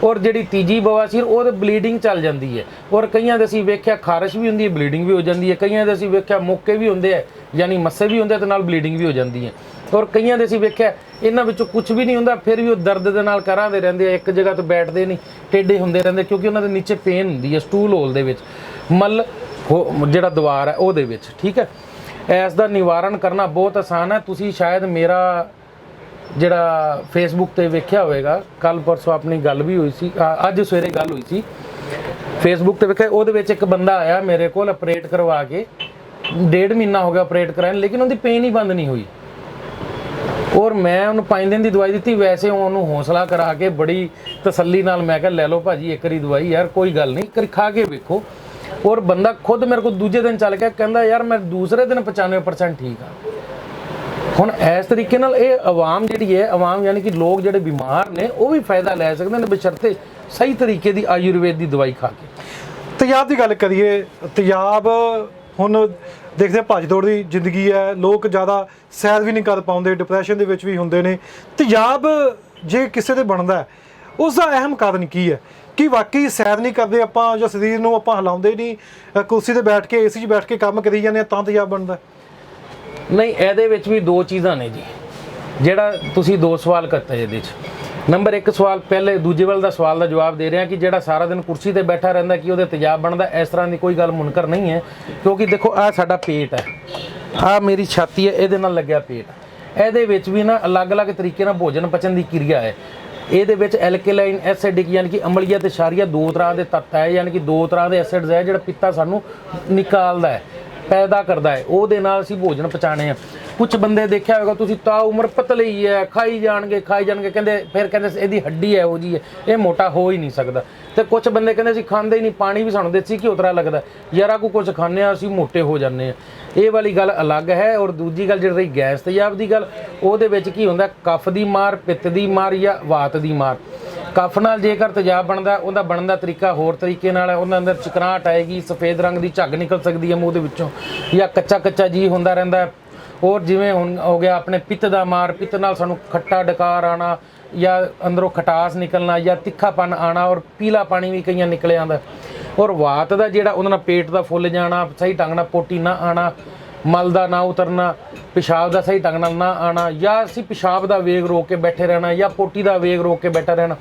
ਔਰ ਜਿਹੜੀ ਤੀਜੀ ਬਵਾਸੀਰ ਉਹਦੇ ਬਲੀਡਿੰਗ ਚੱਲ ਜਾਂਦੀ ਹੈ, ਔਰ ਕਈਆਂ ਦੇ ਅਸੀਂ ਵੇਖਿਆ ਖਾਰਸ਼ ਵੀ ਹੁੰਦੀ ਹੈ, ਬਲੀਡਿੰਗ ਵੀ ਹੋ ਜਾਂਦੀ ਹੈ, ਕਈਆਂ ਦੇ ਅਸੀਂ ਵੇਖਿਆ ਮੌਕੇ ਵੀ ਹੁੰਦੇ ਆ, ਯਾਨੀ ਮੱਸੇ ਵੀ ਹੁੰਦੇ ਤੇ ਨਾਲ ਬਲੀਡਿੰਗ ਵੀ ਹੋ ਜਾਂਦੀ ਹੈ, ਔਰ ਕਈਆਂ ਦੇ ਅਸੀਂ ਵੇਖਿਆ ਇਹਨਾਂ ਵਿੱਚੋਂ ਕੁਝ ਵੀ ਨਹੀਂ ਹੁੰਦਾ, ਫਿਰ ਵੀ ਉਹ ਦਰਦ ਦੇ ਨਾਲ ਕਰਾਂਦੇ ਰਹਿੰਦੇ ਆ, ਇੱਕ ਜਗ੍ਹਾ ਤੋਂ ਬੈਠਦੇ ਨਹੀਂ, ਟੇਢੇ ਹੁੰਦੇ ਰਹਿੰਦੇ, ਕਿਉਂਕਿ ਉਹਨਾਂ ਦੇ ਨੀਚੇ ਪੇਨ ਹੁੰਦੀ ਹੈ ਸਟੂਲ ਹੋਲ ਦੇ ਵਿੱਚ, ਮਲ ਜਿਹੜਾ ਦੀਵਾਰ ਹੈ ਉਹਦੇ ਵਿੱਚ। ਠੀਕ ਹੈ, ਇਸ ਦਾ ਨਿਵਾਰਨ ਕਰਨਾ ਬਹੁਤ ਆਸਾਨ ਹੈ। ਤੁਸੀਂ ਸ਼ਾਇਦ ਮੇਰਾ ਜਿਹੜਾ ਫੇਸਬੁੱਕ ਤੇ ਵੇਖਿਆ ਹੋਵੇਗਾ, ਕੱਲ ਪਰਸੋਂ ਆਪਣੀ ਗੱਲ ਵੀ ਹੋਈ ਸੀ, ਅੱਜ ਸਵੇਰੇ ਗੱਲ ਹੋਈ ਸੀ, ਫੇਸਬੁੱਕ ਤੇ ਵੇਖਿਆ, ਉਹਦੇ ਵਿੱਚ ਇੱਕ ਬੰਦਾ ਆਇਆ ਮੇਰੇ ਕੋਲ ਆਪਰੇਟ ਕਰਵਾ ਕੇ, 1.5 ਮਹੀਨਾ ਹੋ ਗਿਆ ਆਪਰੇਟ ਕਰਾਇਆ, ਲੇਕਿਨ ਉਹਦੀ ਪੇਨ ਹੀ ਬੰਦ ਨਹੀਂ ਹੋਈ, ਔਰ ਮੈਂ ਉਹਨੂੰ 5 ਦਿਨ ਦੀ ਦਵਾਈ ਦਿੱਤੀ। ਵੈਸੇ ਉਹਨੂੰ ਹੌਸਲਾ ਕਰਾ ਕੇ ਬੜੀ ਤਸੱਲੀ ਨਾਲ ਮੈਂ ਕਿਹਾ ਲੈ ਲਓ ਭਾਜੀ ਇੱਕ ਵਾਰੀ ਦਵਾਈ, ਯਾਰ ਕੋਈ ਗੱਲ ਨਹੀਂ, ਇੱਕ ਵਾਰੀ ਖਾ ਕੇ ਵੇਖੋ, ਔਰ ਬੰਦਾ ਖੁਦ ਮੇਰੇ ਕੋਲ ਦੂਜੇ ਦਿਨ ਚੱਲ ਕੇ ਕਹਿੰਦਾ ਯਾਰ ਮੈਂ ਦੂਸਰੇ ਦਿਨ 95% ਠੀਕ ਆ। ਹੁਣ ਇਸ ਤਰੀਕੇ ਨਾਲ ਇਹ ਆਵਾਮ ਜਿਹੜੀ ਹੈ, ਆਵਾਮ ਯਾਨੀ ਕਿ ਲੋਕ ਜਿਹੜੇ ਬਿਮਾਰ ਨੇ ਉਹ ਵੀ ਫਾਇਦਾ ਲੈ ਸਕਦੇ ਨੇ, ਬਸ਼ਰਤੇ ਸਹੀ ਤਰੀਕੇ ਦੀ ਆਯੁਰਵੇਦ ਦੀ ਦਵਾਈ ਖਾ ਕੇ। ਤੇਜ਼ਾਬ ਦੀ ਗੱਲ ਕਰੀਏ, ਤੇਜ਼ਾਬ ਹੁਣ ਦੇਖਦੇ ਭੱਜ ਦੌੜ ਦੀ ਜ਼ਿੰਦਗੀ ਹੈ, ਲੋਕ ਜ਼ਿਆਦਾ ਸੈਰ ਵੀ ਨਹੀਂ ਕਰ ਪਾਉਂਦੇ, ਡਿਪਰੈਸ਼ਨ ਦੇ ਵਿੱਚ ਵੀ ਹੁੰਦੇ ਨੇ। ਤੇਜ਼ਾਬ ਜੇ ਕਿਸੇ ਦੇ ਬਣਦਾ ਹੈ, ਉਸ ਦਾ ਅਹਿਮ ਕਾਰਨ ਕੀ ਹੈ? ਕਿ ਵਾਕਈ ਸੈਰ ਨਹੀਂ ਕਰਦੇ ਆਪਾਂ, ਜਾਂ ਸਰੀਰ ਨੂੰ ਆਪਾਂ ਹਿਲਾਉਂਦੇ ਨਹੀਂ, ਕੁਰਸੀ ਤੇ ਬੈਠ ਕੇ ਏਸੀ 'ਚ ਬੈਠ ਕੇ ਕੰਮ ਕਰੀ ਜਾਂਦੇ ਤਾਂ ਤੇਜ਼ਾਬ ਬਣਦਾ? ਨਹੀਂ, ਇਹਦੇ ਵਿੱਚ ਵੀ ਦੋ ਚੀਜ਼ਾਂ ਨੇ ਜੀ, ਜਿਹੜਾ ਤੁਸੀਂ ਦੋ ਸਵਾਲ ਕਰਤੇ ਇਹਦੇ 'ਚ। ਨੰਬਰ 1 ਸਵਾਲ ਪਹਿਲੇ, ਦੂਜੇ ਵੱਲ ਦਾ ਸਵਾਲ ਦਾ ਜਵਾਬ ਦੇ ਰਿਹਾ ਕਿ ਜਿਹੜਾ ਸਾਰਾ ਦਿਨ ਕੁਰਸੀ ਤੇ ਬੈਠਾ ਰਹਿੰਦਾ ਕਿ ਉਹਦੇ ਤੇਜ਼ਾਬ ਬਣਦਾ, ਇਸ ਤਰ੍ਹਾਂ ਦੀ ਕੋਈ ਗੱਲ ਮੁਨਕਰ ਨਹੀਂ ਹੈ। ਕਿਉਂਕਿ ਦੇਖੋ ਆਹ ਸਾਡਾ ਪੇਟ ਹੈ, ਆਹ ਮੇਰੀ ਛਾਤੀ ਹੈ, ਇਹਦੇ ਨਾਲ ਲੱਗਿਆ ਪੇਟ, ਇਹਦੇ ਵਿੱਚ ਵੀ ਨਾ ਅਲੱਗ-ਅਲੱਗ ਤਰੀਕੇ ਨਾਲ ਭੋਜਨ ਪਚਣ ਦੀ ਕਿਰਿਆ ਹੈ। ਇਹਦੇ ਵਿੱਚ ਐਲਕੇਲਾਈਨ, ਐਸਿਡਿਕ ਯਾਨੀ ਕਿ ਅਮਲੀਆ ਤੇ ਛਾਰੀਆ ਦੋ ਤਰ੍ਹਾਂ ਦੇ ਤੱਤ ਹੈ, ਯਾਨੀ ਕਿ ਦੋ ਤਰ੍ਹਾਂ ਦੇ ਐਸਿਡਸ ਹੈ ਜਿਹੜਾ ਪਿੱਤਾ ਸਾਨੂੰ ਨਿਕਾਲਦਾ ਹੈ, ਪੈਦਾ ਕਰਦਾ ਹੈ, ਉਹਦੇ ਨਾਲ ਅਸੀਂ ਭੋਜਨ ਪਚਾਣੇ ਆ। ਕੁਝ ਬੰਦੇ ਦੇਖਿਆ ਹੋਵੇਗਾ ਤੁਸੀਂ, ਤਾਂ ਉਮਰ ਪਤਲੀ ਹੀ ਹੈ, ਖਾਈ ਜਾਣਗੇ ਕਹਿੰਦੇ, ਫਿਰ ਕਹਿੰਦੇ ਇਹਦੀ ਹੱਡੀ ਹੈ ਉਹ ਜੀ ਹੈ, ਇਹ ਮੋਟਾ ਹੋ ਹੀ ਨਹੀਂ ਸਕਦਾ। ਤੇ ਕੁਝ ਬੰਦੇ ਕਹਿੰਦੇ ਅਸੀਂ ਖਾਂਦੇ ਹੀ ਨਹੀਂ, ਪਾਣੀ ਵੀ ਸਾਨੂੰ ਦੇਸੀ ਘਿਓ ਤਰ੍ਹਾਂ ਲੱਗਦਾ, ਯਾਰਾ ਕੋ ਕੁਝ ਖਾਂਦੇ ਆ ਅਸੀਂ ਮੋਟੇ ਹੋ ਜਾਂਦੇ ਆ। ਇਹ ਵਾਲੀ ਗੱਲ ਅਲੱਗ ਹੈ। ਔਰ ਦੂਜੀ ਗੱਲ ਜਿਹੜੀ ਰਹੀ ਗੈਸ ਤੇਜ਼ਾਬ ਦੀ ਗੱਲ, ਉਹਦੇ ਵਿੱਚ ਕੀ ਹੁੰਦਾ, ਕਫ ਦੀ ਮਾਰ, ਪਿੱਤ ਦੀ ਮਾਰ ਜਾਂ ਵਾਤ ਦੀ ਮਾਰ। ਕਫ ਨਾਲ ਜੇਕਰ ਤੇਜ਼ਾਬ ਬਣਦਾ, ਉਹਦਾ ਬਣਨ ਦਾ ਤਰੀਕਾ ਹੋਰ ਤਰੀਕੇ ਨਾਲ ਹੈ, ਉਹਦੇ ਅੰਦਰ ਚਿਕਨਾਹਟ ਆਏਗੀ, ਸਫੇਦ ਰੰਗ ਦੀ ਝੱਗ ਨਿਕਲ ਸਕਦੀ ਹੈ ਮੂੰਹ ਦੇ ਵਿੱਚੋਂ, ਜਾਂ ਕੱਚਾ ਜੀ ਹੁੰਦਾ ਰਹਿੰਦਾ। ਔਰ ਜਿਵੇਂ ਹੁਣ ਹੋ ਗਿਆ ਆਪਣੇ ਪਿੱਤ ਦਾ ਮਾਰ, ਪਿੱਤ ਨਾਲ ਸਾਨੂੰ ਖੱਟਾ ਡਕਾਰ ਆਉਣਾ, ਜਾਂ ਅੰਦਰੋਂ ਖਟਾਸ ਨਿਕਲਣਾ, ਜਾਂ ਤਿੱਖਾਪਨ ਆਉਣਾ, ਔਰ ਪੀਲਾ ਪਾਣੀ ਵੀ ਕਈਆਂ ਨਿਕਲ ਆਉਂਦਾ। ਔਰ ਵਾਤ ਦਾ ਜਿਹੜਾ, ਉਹਦੇ ਨਾਲ ਪੇਟ ਦਾ ਫੁੱਲ ਜਾਣਾ, ਸਹੀ ਢੰਗ ਨਾਲ ਪੋਟੀ ਨਾ ਆਉਣਾ, ਮਲ ਦਾ ਨਾ ਉਤਰਨਾ, ਪਿਸ਼ਾਬ ਦਾ ਸਹੀ ਢੰਗ ਨਾਲ ਨਾ ਆਉਣਾ, ਜਾਂ ਅਸੀਂ ਪਿਸ਼ਾਬ ਦਾ ਵੇਗ ਰੋਕ ਕੇ ਬੈਠੇ ਰਹਿਣਾ, ਜਾਂ ਪੋਟੀ ਦਾ ਵੇਗ ਰੋਕ ਕੇ ਬੈਠਾ ਰਹਿਣਾ,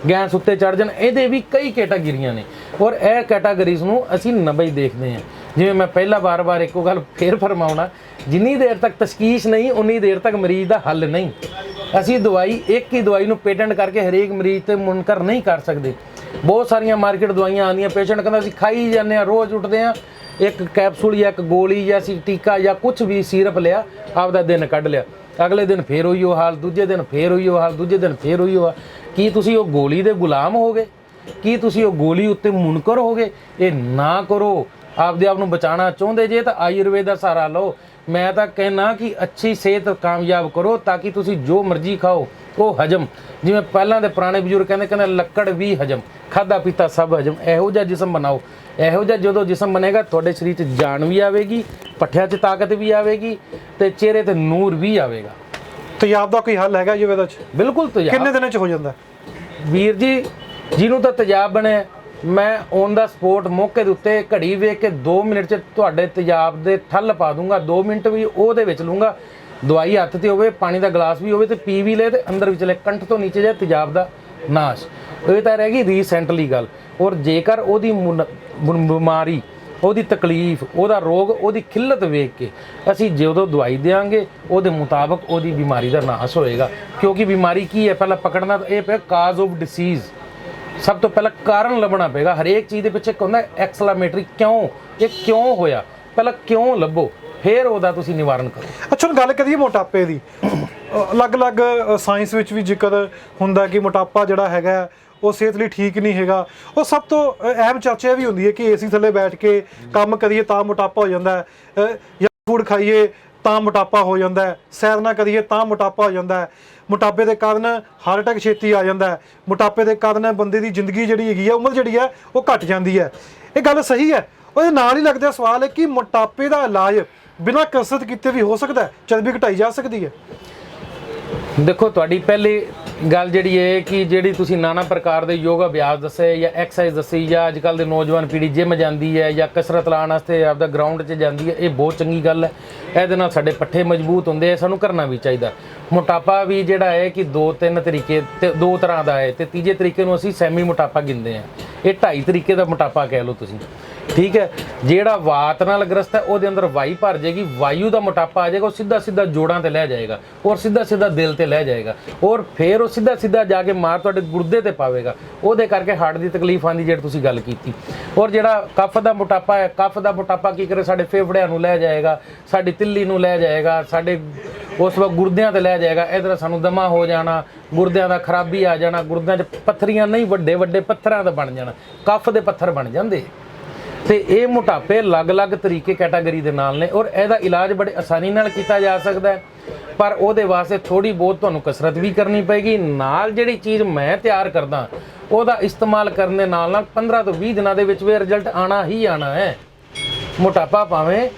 ਗੈਸ ਉੱਤੇ ਚੜ ਜਾਣ। ਇਹਦੇ ਵੀ ਕਈ ਕੈਟਾਗਰੀਆਂ ਨੇ, ਔਰ ਇਹ ਕੈਟਾਗਰੀਜ਼ ਨੂੰ ਅਸੀਂ 90 ਦੇਖਦੇ ਹਾਂ। ਜਿਵੇਂ ਮੈਂ ਪਹਿਲਾਂ ਵਾਰ-ਵਾਰ ਇੱਕੋ ਗੱਲ ਫੇਰ ਫਰਮਾਉਣਾ, ਜਿੰਨੀ ਦੇਰ ਤੱਕ ਤਸ਼ਖੀਸ ਨਹੀਂ ਉਨੀ ਦੇਰ ਤੱਕ ਮਰੀਜ਼ ਦਾ ਹੱਲ ਨਹੀਂ। ਅਸੀਂ ਦਵਾਈ, ਇੱਕ ਹੀ ਦਵਾਈ ਨੂੰ ਪੇਟੈਂਟ ਕਰਕੇ ਹਰੇਕ ਮਰੀਜ਼ ਤੇ ਮੁਨਕਰ ਨਹੀਂ ਕਰ ਸਕਦੇ। ਬਹੁਤ ਸਾਰੀਆਂ ਮਾਰਕੀਟ ਦਵਾਈਆਂ ਆਉਂਦੀਆਂ, ਪੇਸ਼ੈਂਟ ਕਹਿੰਦਾ ਅਸੀਂ ਖਾਈ ਜਾਂਦੇ ਹਾਂ, ਰੋਜ਼ ਉੱਠਦੇ ਹਾਂ, ਇੱਕ ਕੈਪਸੂਲ ਜਾਂ ਇੱਕ ਗੋਲੀ ਜਾਂ ਅਸੀਂ ਟੀਕਾ ਜਾਂ ਕੁਝ ਵੀ ਸੀਰਪ ਲਿਆ, ਆਪਦਾ ਦਿਨ ਕੱਢ ਲਿਆ, ਅਗਲੇ ਦਿਨ ਫੇਰ ਉਹੀ ਉਹ ਹਾਲ, ਦੂਜੇ ਦਿਨ ਫੇਰ ਉਹੀ ਉਹ ਹਾਲ, ਦੂਜੇ ਦਿਨ ਫੇਰ ਉਹੀ ਉਹ ਹਾਲ। ਕੀ ਤੁਸੀਂ ਉਹ ਗੋਲੀ ਦੇ ਗੁਲਾਮ ਹੋ ਗਏ? ਕੀ ਤੁਸੀਂ ਉਹ ਗੋਲੀ ਉੱਤੇ ਮੁਨਕਰ ਹੋ ਗਏ? ਇਹ ਨਾ ਕਰੋ। ਆਪਦੇ ਆਪ ਨੂੰ ਬਚਾਉਣਾ ਚਾਹੁੰਦੇ ਜੇ ਤਾਂ ਆਯੁਰਵੇਦ ਦਾ ਸਹਾਰਾ ਲਓ। ਮੈਂ ਤਾਂ ਕਹਿਣਾ ਕਿ ਅੱਛੀ ਸਿਹਤ ਕਾਮਯਾਬ ਕਰੋ, ਤਾਂ ਕਿ ਤੁਸੀਂ ਜੋ ਮਰਜ਼ੀ ਖਾਓ ਉਹ ਹਜਮ, ਜਿਵੇਂ ਪਹਿਲਾਂ ਦੇ ਪੁਰਾਣੇ ਬਜ਼ੁਰਗ ਕਹਿੰਦੇ ਲੱਕੜ ਵੀ ਹਜਮ, ਖਾਧਾ ਪੀਤਾ ਸਭ ਹਜਮ। ਇਹੋ ਜਿਹਾ ਜਿਸਮ ਬਣਾਓ। ਇਹੋ ਜਿਹਾ ਜਦੋਂ ਜਿਸਮ ਬਣੇਗਾ, ਤੁਹਾਡੇ ਸਰੀਰ 'ਚ ਜਾਨ ਵੀ ਆਵੇਗੀ, ਪੱਠਿਆਂ 'ਚ ਤਾਕਤ ਵੀ ਆਵੇਗੀ, ਤੇ ਚਿਹਰੇ ਤੇ ਨੂਰ ਵੀ ਆਵੇਗਾ। ਤੇਜ਼ਾਬ ਦਾ ਕੋਈ ਹੱਲ ਹੈਗਾ ਜੀ ਇਹਦੇ 'ਚ? ਬਿਲਕੁਲ ਤੇਜ਼ਾਬ ਕਿੰਨੇ ਦਿਨਾਂ 'ਚ ਹੋ ਜਾਂਦਾ ਵੀਰ ਜੀ? ਜਿਹਨੂੰ ਤਾਂ ਤੇਜ਼ਾਬ ਬਣਿਆ, ਮੈਂ ਔਨ ਦਾ ਸਪੋਰਟ ਮੌਕੇ ਦੇ ਉੱਤੇ ਘੜੀ ਵੇਖ ਕੇ 2 ਮਿੰਟ 'ਚ ਤੁਹਾਡੇ ਤੇਜ਼ਾਬ ਦੇ ਠੱਲ ਪਾ ਦੂੰਗਾ। 2 ਮਿੰਟ ਵੀ ਉਹਦੇ ਵਿੱਚ ਲੂੰਗਾ, ਦਵਾਈ ਹੱਥ ਤੇ ਹੋਵੇ, ਪਾਣੀ ਦਾ ਗਲਾਸ ਵੀ ਹੋਵੇ, ਤੇ ਪੀ ਵੀ ਲੈ, ਤੇ ਅੰਦਰ ਵਿੱਚ ਲੈ, ਕੰਠ ਤੋਂ ਨੀਚੇ ਜਾਏ ਤੇਜ਼ਾਬ ਦਾ ਨਾਸ਼। ਇਹ ਤਾਂ ਰਹਿ ਗਈ ਰੀਸੈਂਟਲੀ ਗੱਲ। ਔਰ ਜੇਕਰ ਉਹਦੀ ਬਿਮਾਰੀ, ਉਹਦੀ ਤਕਲੀਫ, ਉਹਦਾ ਰੋਗ, ਉਹਦੀ ਖਿੱਲਤ ਵੇਖ ਕੇ ਅਸੀਂ ਜਦੋਂ ਦਵਾਈ ਦੇਵਾਂਗੇ, ਉਹਦੇ ਮੁਤਾਬਕ ਉਹਦੀ ਬਿਮਾਰੀ ਦਾ ਨਾਸ਼ ਹੋਏਗਾ। ਕਿਉਂਕਿ ਬਿਮਾਰੀ ਕੀ ਹੈ, ਪਹਿਲਾਂ ਪਕੜਨਾ ਤਾਂ ਇਹ ਪਿਆ ਕਾਜ਼ ਆਫ ਡਿਸੀਜ਼। ਸਭ ਤੋਂ ਪਹਿਲਾਂ ਕਾਰਨ ਲੱਭਣਾ ਪਏਗਾ। ਹਰੇਕ ਚੀਜ਼ ਦੇ ਪਿੱਛੇ ਇੱਕ ਹੁੰਦਾ ਐਕਸਕਲੇਮੇਟਰੀ, ਕਿਉਂ, ਇਹ ਕਿਉਂ ਹੋਇਆ, ਪਹਿਲਾਂ ਕਿਉਂ ਲੱਭੋ, ਫਿਰ ਉਹਦਾ ਤੁਸੀਂ ਨਿਵਾਰਨ ਕਰੋ। ਅੱਛਾ, ਹੁਣ ਗੱਲ ਕਰੀਏ ਮੋਟਾਪੇ ਦੀ। ਅਲੱਗ-ਅਲੱਗ ਸਾਇੰਸ ਵਿੱਚ ਵੀ ਜ਼ਿਕਰ ਹੁੰਦਾ ਕਿ ਮੋਟਾਪਾ ਜਿਹੜਾ ਹੈਗਾ ਉਹ ਸਿਹਤ ਲਈ ਠੀਕ ਨਹੀਂ ਹੈਗਾ। ਉਹ ਸਭ ਤੋਂ ਅਹਿਮ ਚਰਚਾ ਵੀ ਹੁੰਦੀ ਹੈ ਕਿ ਏਸੀ ਥੱਲੇ ਬੈਠ ਕੇ ਕੰਮ ਕਰੀਏ ਤਾਂ ਮੋਟਾਪਾ ਹੋ ਜਾਂਦਾ ਹੈ, ਜਾਂ ਫੂਡ ਖਾਈਏ ਤਾਂ ਮੋਟਾਪਾ ਹੋ ਜਾਂਦਾ ਹੈ, ਸੈਰ ਨਾ ਕਰੀਏ ਤਾਂ ਮੋਟਾਪਾ ਹੋ ਜਾਂਦਾ ਹੈ, ਮੋਟਾਪੇ ਦੇ ਕਾਰਨ ਹਾਰਟ ਅਟੈਕ ਛੇਤੀ ਆ ਜਾਂਦਾ ਹੈ, ਮੋਟਾਪੇ ਦੇ ਕਾਰਨ ਬੰਦੇ ਦੀ ਜ਼ਿੰਦਗੀ ਜਿਹੜੀ ਹੈਗੀ ਹੈ, ਉਮਰ ਜਿਹੜੀ ਹੈ ਉਹ ਘਟ ਜਾਂਦੀ ਹੈ। ਇਹ ਗੱਲ ਸਹੀ ਹੈ? ਉਹਦੇ ਨਾਲ ਹੀ ਲੱਗਦਾ ਸਵਾਲ ਹੈ ਕਿ ਮੋਟਾਪੇ ਦਾ ਇਲਾਜ ਬਿਨਾਂ ਕਸਰਤ ਕੀਤੇ ਵੀ ਹੋ ਸਕਦਾ ਹੈ? ਚਰਬੀ ਘਟਾਈ ਜਾ ਸਕਦੀ ਹੈ? ਦੇਖੋ, ਤੁਹਾਡੀ ਪਹਿਲੀ ਗੱਲ ਜਿਹੜੀ ਹੈ ਕਿ ਜਿਹੜੀ ਤੁਸੀਂ ਨਾਨਾ ਪ੍ਰਕਾਰ ਦੇ ਯੋਗਾ ਅਭਿਆਸ ਦੱਸੇ ਜਾਂ ਐਕਸਰਸਾਈਜ਼ ਦੱਸੀ ਜਾਂ ਅੱਜ ਕੱਲ੍ਹ ਦੇ ਨੌਜਵਾਨ ਪੀੜ੍ਹੀ ਜਿਮ ਜਾਂਦੀ ਹੈ ਜਾਂ ਕਸਰਤ ਲਾਉਣ ਵਾਸਤੇ ਆਪਦਾ ਗਰਾਊਂਡ 'ਚ ਜਾਂਦੀ ਹੈ, ਇਹ ਬਹੁਤ ਚੰਗੀ ਗੱਲ ਹੈ। ਇਹਦੇ ਨਾਲ ਸਾਡੇ ਪੱਠੇ ਮਜ਼ਬੂਤ ਹੁੰਦੇ ਆ, ਸਾਨੂੰ ਕਰਨਾ ਵੀ ਚਾਹੀਦਾ। ਮੋਟਾਪਾ ਵੀ ਜਿਹੜਾ ਹੈ ਕਿ ਦੋ ਤਰ੍ਹਾਂ ਦਾ ਹੈ, ਤੇ ਤੀਜੇ ਤਰੀਕੇ ਨੂੰ ਅਸੀਂ ਸੈਮੀ ਮੋਟਾਪਾ ਗਿਣਦੇ ਹਾਂ। ਇਹ 2.5 ਤਰੀਕੇ ਦਾ ਮੋਟਾਪਾ ਕਹਿ ਲਓ ਤੁਸੀਂ, ਠੀਕ ਹੈ। ਜਿਹੜਾ ਵਾਤ ਨਾਲ ਗ੍ਰਸਤ ਹੈ ਉਹਦੇ ਅੰਦਰ ਵਾਈ ਭਰ ਜਾਏਗੀ, ਵਾਯੂ ਦਾ ਮੋਟਾਪਾ ਆ ਜਾਏਗਾ, ਉਹ ਸਿੱਧਾ ਸਿੱਧਾ ਜੋੜਾਂ ਤੇ ਲੈ ਜਾਏਗਾ ਔਰ ਸਿੱਧਾ ਸਿੱਧਾ ਦਿਲ ਤੇ ਲੈ ਜਾਏਗਾ ਔਰ ਫਿਰ ਉਹ ਸਿੱਧਾ ਸਿੱਧਾ ਜਾ ਕੇ ਮਾਰ ਤੁਹਾਡੇ ਗੁਰਦੇ ਤੇ ਪਾਵੇਗਾ। ਉਹਦੇ ਕਰਕੇ ਹਾਰਟ ਦੀ ਤਕਲੀਫ ਆਉਂਦੀ ਜਿਹੜੀ ਤੁਸੀਂ ਗੱਲ ਕੀਤੀ। ਔਰ ਜਿਹੜਾ ਕਫ ਦਾ ਮੋਟਾਪਾ ਹੈ, ਕਫ ਦਾ ਮੋਟਾਪਾ ਕੀ ਕਰੇ, ਸਾਡੇ ਫੇਫੜਿਆਂ ਨੂੰ ਲੈ ਜਾਏਗਾ, ਸਾਡੀ ਤਿੱਲੀ ਨੂੰ ਲੈ ਜਾਏਗਾ, ਸਾਡੇ ਉਸ ਵਕਤ ਗੁਰਦਿਆਂ ਤੇ ਲੈ ਜਾਏਗਾ। ਇਹਦੇ ਨਾਲ ਸਾਨੂੰ ਦਮਾ ਹੋ ਜਾਣਾ, ਗੁਰਦਿਆਂ ਦਾ ਖਰਾਬੀ ਆ ਜਾਣਾ, ਗੁਰਦਿਆਂ 'ਚ ਪੱਥਰੀਆਂ ਨਹੀਂ, ਵੱਡੇ ਵੱਡੇ ਪੱਥਰਾਂ ਦਾ ਬਣ ਜਾਣਾ, ਕਫ ਦੇ ਪੱਥਰ ਬਣ ਜਾਂਦੇ। ਤੇ ਇਹ ਮੋਟਾਪੇ ਅਲੱਗ-ਅਲੱਗ ਤਰੀਕੇ ਕੈਟਾਗਰੀ ਦੇ ਨਾਲ ਨੇ ਔਰ ਇਹਦਾ ਇਲਾਜ ਬੜੇ ਆਸਾਨੀ ਨਾਲ ਕੀਤਾ ਜਾ ਸਕਦਾ ਹੈ। ਪਰ ਉਹਦੇ ਵਾਸਤੇ ਥੋੜੀ ਬਹੁਤ ਤੁਹਾਨੂੰ ਕਸਰਤ ਵੀ ਕਰਨੀ ਪਏਗੀ। ਨਾਲ ਜਿਹੜੀ ਚੀਜ਼ ਮੈਂ ਤਿਆਰ ਕਰਦਾ ਉਹਦਾ ਇਸਤੇਮਾਲ ਕਰਨ ਦੇ ਨਾਲ ਨਾਲ 15 ਤੋਂ 20 ਦਿਨਾਂ ਦੇ ਵਿੱਚ ਵੀ ਰਿਜ਼ਲਟ ਆਣਾ ਹੀ ਆਣਾ ਹੈ। ਮੋਟਾਪਾ ਭਾਵੇਂ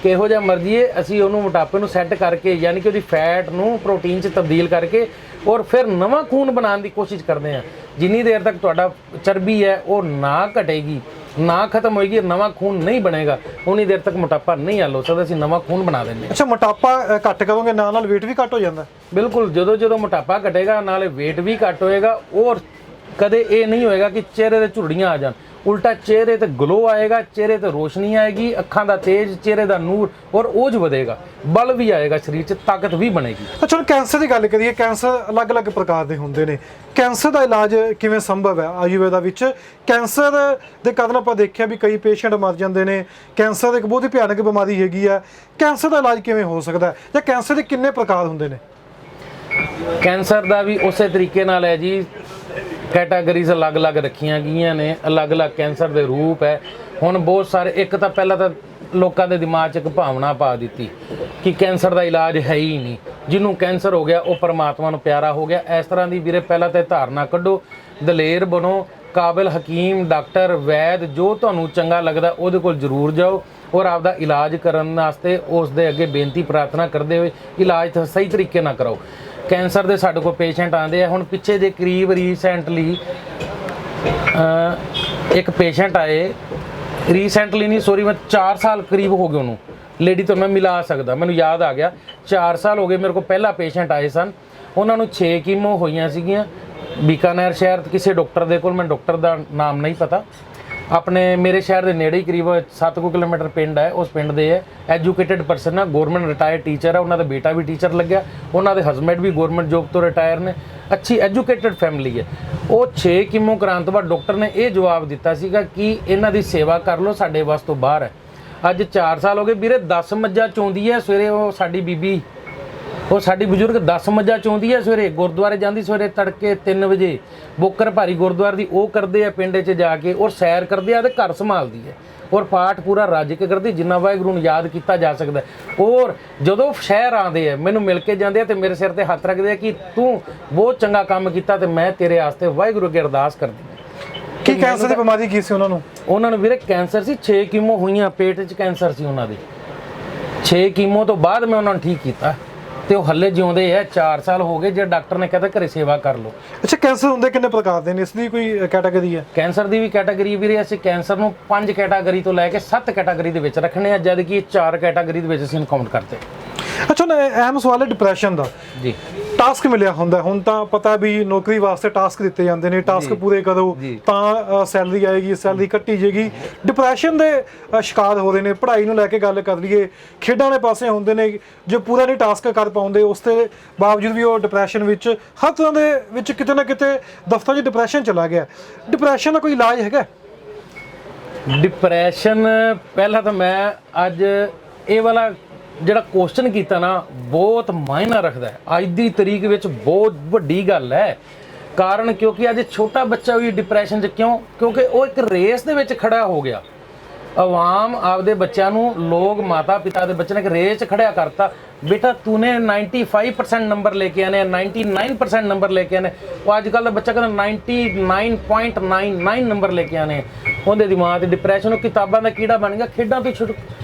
ਕਿਹੋ ਜਿਹਾ ਮਰਜ਼ੀ ਹੈ, ਅਸੀਂ ਉਹਨੂੰ ਮੋਟਾਪੇ ਨੂੰ ਸੈੱਟ ਕਰਕੇ ਯਾਨੀ ਕਿ ਉਹਦੀ ਫੈਟ ਨੂੰ ਪ੍ਰੋਟੀਨ 'ਚ ਤਬਦੀਲ ਕਰਕੇ ਔਰ ਫਿਰ ਨਵਾਂ ਖੂਨ ਬਣਾਉਣ ਦੀ ਕੋਸ਼ਿਸ਼ ਕਰਦੇ ਹਾਂ। ਜਿੰਨੀ ਦੇਰ ਤੱਕ ਤੁਹਾਡਾ ਚਰਬੀ ਹੈ ਉਹ ਨਾ ਘਟੇਗੀ, ਨਾ ਖਤਮ ਹੋਏਗੀ, ਨਵਾਂ ਖੂਨ ਨਹੀਂ ਬਣੇਗਾ, ਉਨੀ ਦੇਰ ਤੱਕ ਮੋਟਾਪਾ ਨਹੀਂ ਹੱਲ ਹੋ ਸਕਦਾ। ਅਸੀਂ ਨਵਾਂ ਖੂਨ ਬਣਾ ਦਿੰਦੇ ਹਾਂ। ਅੱਛਾ, ਮੋਟਾਪਾ ਘੱਟ ਕਰੋਗੇ ਨਾਲ ਨਾਲ weight ਵੀ ਘੱਟ ਹੋ ਜਾਂਦਾ? ਬਿਲਕੁਲ, ਜਦੋਂ ਮੋਟਾਪਾ ਘਟੇਗਾ ਨਾਲੇ weight ਵੀ ਘੱਟ ਹੋਏਗਾ ਔਰ ਕਦੇ ਇਹ ਨਹੀਂ ਹੋਏਗਾ ਕਿ ਚਿਹਰੇ ਤੇ ਝੁਰੜੀਆਂ ਆ ਜਾਣ। ਉਲਟਾ ਚਿਹਰੇ ਤੇ ਗਲੋ ਆਏਗਾ, ਚਿਹਰੇ ਤੇ ਰੋਸ਼ਨੀ ਆਏਗੀ, ਅੱਖਾਂ ਦਾ ਤੇਜ, ਚਿਹਰੇ ਦਾ ਨੂਰ ਔਰ ਓਜ ਵਧੇਗਾ, ਬਲ ਵੀ ਆਏਗਾ, ਸਰੀਰ 'ਚ ਤਾਕਤ ਵੀ ਬਣੇਗੀ। ਅੱਛਾ, ਹੁਣ ਕੈਂਸਰ ਦੀ ਗੱਲ ਕਰੀਏ। ਕੈਂਸਰ ਅਲੱਗ-ਅਲੱਗ ਪ੍ਰਕਾਰ ਦੇ ਹੁੰਦੇ ਨੇ। ਕੈਂਸਰ ਦਾ ਇਲਾਜ ਕਿਵੇਂ ਸੰਭਵ ਹੈ ਆਯੁਰਵੇਦਾ ਵਿੱਚ? ਕੈਂਸਰ ਦੇ ਕਾਰਨ ਆਪਾਂ ਦੇਖਿਆ ਵੀ ਕਈ ਪੇਸ਼ੈਂਟ ਮਰ ਜਾਂਦੇ ਨੇ। ਕੈਂਸਰ ਇੱਕ ਬਹੁਤ ਹੀ ਭਿਆਨਕ ਬਿਮਾਰੀ ਹੈਗੀ ਆ। ਕੈਂਸਰ ਦਾ ਇਲਾਜ ਕਿਵੇਂ ਹੋ ਸਕਦਾ ਹੈ ਜਾਂ ਕੈਂਸਰ ਦੇ ਕਿੰਨੇ ਪ੍ਰਕਾਰ ਹੁੰਦੇ ਨੇ? ਕੈਂਸਰ ਦਾ ਵੀ ਉਸੇ ਤਰੀਕੇ ਨਾਲ ਹੈ ਜੀ, ਕੈਟਾਗਰੀਜ਼ ਅਲੱਗ-ਅਲੱਗ ਰੱਖੀਆਂ ਗਈਆਂ ਨੇ, ਅਲੱਗ-ਅਲੱਗ ਕੈਂਸਰ ਦੇ ਰੂਪ ਹੈ। ਹੁਣ ਬਹੁਤ ਸਾਰੇ, ਇੱਕ ਤਾਂ ਪਹਿਲਾਂ ਤਾਂ ਲੋਕਾਂ ਦੇ ਦਿਮਾਗ 'ਚ ਇੱਕ ਭਾਵਨਾ ਪਾ ਦਿੱਤੀ ਕਿ ਕੈਂਸਰ ਦਾ ਇਲਾਜ ਹੈ ਹੀ ਨਹੀਂ, ਜਿਹਨੂੰ ਕੈਂਸਰ ਹੋ ਗਿਆ ਉਹ ਪਰਮਾਤਮਾ ਨੂੰ ਪਿਆਰਾ ਹੋ ਗਿਆ। ਇਸ ਤਰ੍ਹਾਂ ਦੀ ਵੀਰੇ ਪਹਿਲਾਂ ਤਾਂ ਧਾਰਨਾ ਕੱਢੋ, ਦਲੇਰ ਬਣੋ, ਕਾਬਿਲ ਹਕੀਮ, ਡਾਕਟਰ, ਵੈਦ ਜੋ ਤੁਹਾਨੂੰ ਚੰਗਾ ਲੱਗਦਾ ਉਹਦੇ ਕੋਲ ਜ਼ਰੂਰ ਜਾਓ ਔਰ ਆਪਦਾ ਇਲਾਜ ਕਰਨ ਵਾਸਤੇ ਉਸ ਦੇ ਅੱਗੇ ਬੇਨਤੀ ਪ੍ਰਾਰਥਨਾ ਕਰਦੇ ਹੋਏ ਇਲਾਜ ਸਹੀ ਤਰੀਕੇ ਨਾਲ ਕਰਾਓ। ਕੈਂਸਰ ਦੇ ਸਾਡੇ ਕੋਲ ਪੇਸ਼ੈਂਟ ਆਉਂਦੇ ਆ। ਹੁਣ ਪਿੱਛੇ ਜੇ ਕਰੀਬ ਰੀਸੈਂਟਲੀ ਇੱਕ ਪੇਸ਼ੈਂਟ ਆਏ, ਰੀਸੈਂਟਲੀ ਨਹੀਂ ਸੋਰੀ, ਮੈਂ 4 ਸਾਲ ਕਰੀਬ ਹੋ ਗਏ ਉਹਨੂੰ, ਲੇਡੀ ਤੋਂ ਮੈਂ ਮਿਲਾ ਸਕਦਾ, ਮੈਨੂੰ ਯਾਦ ਆ ਗਿਆ 4 ਸਾਲ ਹੋ ਗਏ ਮੇਰੇ ਕੋਲ। ਪਹਿਲਾ ਪੇਸ਼ੈਂਟ ਆਏ ਸਨ, ਉਹਨਾਂ ਨੂੰ 6 ਕੀਮੋ ਹੋਈਆਂ ਸੀਗੀਆਂ ਬੀਕਾਨੇਰ ਸ਼ਹਿਰ ਕਿਸੇ ਡਾਕਟਰ ਦੇ ਕੋਲ, ਮੈਨੂੰ ਡਾਕਟਰ ਦਾ ਨਾਮ ਨਹੀਂ ਪਤਾ। ਆਪਣੇ ਮੇਰੇ ਸ਼ਹਿਰ ਦੇ ਨੇੜੇ ਹੀ ਕਰੀਬ 7 ਕਿਲੋਮੀਟਰ ਪਿੰਡ ਹੈ, ਉਸ ਪਿੰਡ ਦੇ ਹੈ, ਐਜੂਕੇਟਿਡ ਪਰਸਨ ਹੈ, ਗਵਰਨਮੈਂਟ ਰਿਟਾਇਰਡ ਟੀਚਰ ਹੈ, ਉਹਨਾਂ ਦਾ ਬੇਟਾ ਵੀ ਟੀਚਰ ਲੱਗਿਆ, ਉਹਨਾਂ ਦੇ ਹਸਬੈਂਡ ਵੀ ਗਵਰਨਮੈਂਟ ਜੋਬ ਤੋਂ ਰਿਟਾਇਰ ਨੇ, ਅੱਛੀ ਐਜੂਕੇਟਿਡ ਫੈਮਿਲੀ ਹੈ। ਉਹ 6 ਕੀਮੋ ਕਰਾਉਣ ਤੋਂ ਬਾਅਦ ਡਾਕਟਰ ਨੇ ਇਹ ਜਵਾਬ ਦਿੱਤਾ ਸੀਗਾ ਕਿ ਇਹਨਾਂ ਦੀ ਸੇਵਾ ਕਰ ਲਓ, ਸਾਡੇ ਵੱਸ ਤੋਂ ਬਾਹਰ ਹੈ। ਅੱਜ 4 ਸਾਲ ਹੋ ਗਏ ਵੀਰੇ, 10 ਮੱਝਾਂ ਚੋਂਦੀ ਹੈ ਸਵੇਰੇ। ਉਹ ਸਾਡੀ ਬੀਬੀ, ਉਹ ਸਾਡੀ ਬਜ਼ੁਰਗ 10 ਮੱਝਾਂ ਚੋਂਦੀ ਹੈ ਸਵੇਰੇ, ਗੁਰਦੁਆਰੇ ਜਾਂਦੀ ਸਵੇਰੇ ਤੜਕੇ 3 ਵਜੇ, ਬੋਕਰ ਭਾਰੀ ਗੁਰਦੁਆਰੇ ਦੀ ਉਹ ਕਰਦੇ ਆ ਪਿੰਡ 'ਚ ਜਾ ਕੇ ਔਰ ਸੈਰ ਕਰਦੇ ਆ ਤੇ ਘਰ ਸੰਭਾਲਦੀ ਹੈ ਔਰ ਪਾਠ ਪੂਰਾ ਰੱਜ ਕੇ ਕਰਦੀ, ਜਿੰਨਾ ਵਾਹਿਗੁਰੂ ਨੂੰ ਯਾਦ ਕੀਤਾ ਜਾ ਸਕਦਾ। ਔਰ ਜਦੋਂ ਸ਼ਹਿਰ ਆਉਂਦੇ ਆ ਮੈਨੂੰ ਮਿਲ ਕੇ ਜਾਂਦੇ ਆ ਤੇ ਮੇਰੇ ਸਿਰ ਤੇ ਹੱਥ ਰੱਖਦੇ ਆ ਕਿ ਤੂੰ ਬਹੁਤ ਚੰਗਾ ਕੰਮ ਕੀਤਾ ਤੇ ਮੈਂ ਤੇਰੇ ਵਾਸਤੇ ਵਾਹਿਗੁਰੂ ਅੱਗੇ ਅਰਦਾਸ ਕਰਦੀ ਹਾਂ। ਕੀ ਕੈਂਸਰ ਦੀ ਬਿਮਾਰੀ ਕੀ ਸੀ ਉਹਨਾਂ ਨੂੰ? ਉਹਨਾਂ ਨੂੰ ਵੀਰੇ ਕੈਂਸਰ ਸੀ, 6 ਕੀਮੋ ਹੋਈਆਂ, ਪੇਟ 'ਚ ਕੈਂਸਰ ਸੀ ਉਹਨਾਂ ਦੀ। 6 ਕੀਮੋ ਤੋਂ ਬਾਅਦ ਮੈਂ ਉਹਨਾਂ ਨੂੰ ਠੀਕ ਕੀਤਾ ਤੇ ਉਹ ਹੱਲੇ ਜਿਉਂਦੇ ਆ। 4 ਸਾਲ ਹੋ ਗਏ, ਜੇ ਡਾਕਟਰ ਨੇ ਕਹਿੰਦਾ ਘਰੇ ਸੇਵਾ ਕਰ ਲਓ। ਅੱਛਾ, ਕੈਂਸਰ ਹੁੰਦੇ ਕਿੰਨੇ ਪ੍ਰਕਾਰ ਦੇ ਨੇ? ਇਸ ਦੀ ਕੋਈ ਕੈਟਾਗਰੀ ਹੈ? ਕੈਂਸਰ ਦੀ ਵੀ ਕੈਟਾਗਰੀ ਵੀਰੇ, ਅਸੀਂ ਕੈਂਸਰ ਨੂੰ 5 ਕੈਟਾਗਰੀ ਤੋਂ ਲੈ ਕੇ 7 ਕੈਟਾਗਰੀ ਦੇ ਵਿੱਚ ਰੱਖਣੇ ਆ, ਜਦ ਕਿ 4 ਕੈਟਾਗਰੀ ਦੇ ਵਿੱਚ ਅਸੀਂ ਕਾਊਂਟ ਕਰਦੇ। ਅੱਛਾ, ਨਾ ਅਹਿਮ ਸਵਾਲ ਹੈ ਡਿਪਰੈਸ਼ਨ ਦਾ ਜੀ। ਟਾਸਕ ਮਿਲਿਆ ਹੁੰਦਾ, ਹੁਣ ਤਾਂ ਪਤਾ ਵੀ ਨੌਕਰੀ ਵਾਸਤੇ ਟਾਸਕ ਦਿੱਤੇ ਜਾਂਦੇ ਨੇ, ਟਾਸਕ ਪੂਰੇ ਕਰੋ ਤਾਂ ਸੈਲਰੀ ਆਏਗੀ, ਸੈਲਰੀ ਕੱਟੀ ਜਾਏਗੀ। ਡਿਪਰੈਸ਼ਨ ਦੇ ਸ਼ਿਕਾਰ ਹੋ ਰਹੇ ਨੇ। ਪੜ੍ਹਾਈ ਨੂੰ ਲੈ ਕੇ ਗੱਲ ਕਰ ਲਈਏ, ਖੇਡਾਂ ਵਾਲੇ ਪਾਸੇ ਹੁੰਦੇ ਨੇ, ਜੋ ਪੂਰਾ ਨਹੀਂ ਟਾਸਕ ਕਰ ਪਾਉਂਦੇ, ਉਸ ਦੇ ਬਾਵਜੂਦ ਵੀ ਉਹ ਡਿਪਰੈਸ਼ਨ ਵਿੱਚ, ਹਰ ਤਰ੍ਹਾਂ ਦੇ ਵਿੱਚ ਕਿਤੇ ਨਾ ਕਿਤੇ ਦਫ਼ਤਰ 'ਚ ਡਿਪਰੈਸ਼ਨ ਚਲਾ ਗਿਆ। ਡਿਪਰੈਸ਼ਨ ਦਾ ਕੋਈ ਇਲਾਜ ਹੈਗਾ? ਡਿਪਰੈਸ਼ਨ, ਪਹਿਲਾਂ ਤਾਂ ਮੈਂ ਅੱਜ ਇਹ ਵਾਲਾ ਜਿਹੜਾ ਕੁਐਸਚਨ ਕੀਤਾ ਨਾ ਬਹੁਤ ਮਾਇਨਾ ਰੱਖਦਾ ਹੈ। ਅੱਜ ਦੀ ਤਰੀਕ ਵਿੱਚ ਬਹੁਤ ਵੱਡੀ ਗੱਲ ਹੈ। ਕਾਰਨ ਕਿਉਂਕਿ ਅੱਜ ਛੋਟਾ ਬੱਚਾ ਵੀ ਡਿਪਰੈਸ਼ਨ 'ਚ ਕਿਉਂ? ਕਿਉਂਕਿ ਉਹ ਇੱਕ ਰੇਸ ਦੇ ਵਿੱਚ ਖੜਾ ਹੋ ਗਿਆ। ਆਵਾਮ ਆਪਦੇ ਬੱਚਿਆਂ ਨੂੰ, ਲੋਕ ਮਾਤਾ ਪਿਤਾ ਦੇ ਬੱਚੇ ਨੇ ਇੱਕ ਰੇਸ 'ਚ ਖੜਿਆ ਕਰਤਾ, बेटा तूने 95% नंबर लेके आने, 99% नंबर लेके आने। वो अजकल का बच्चा कहता 99.99 नंबर लेके आने। उनके दिमाग डिप्रैशन, किताबों का कीड़ा बन गया, खेडों तो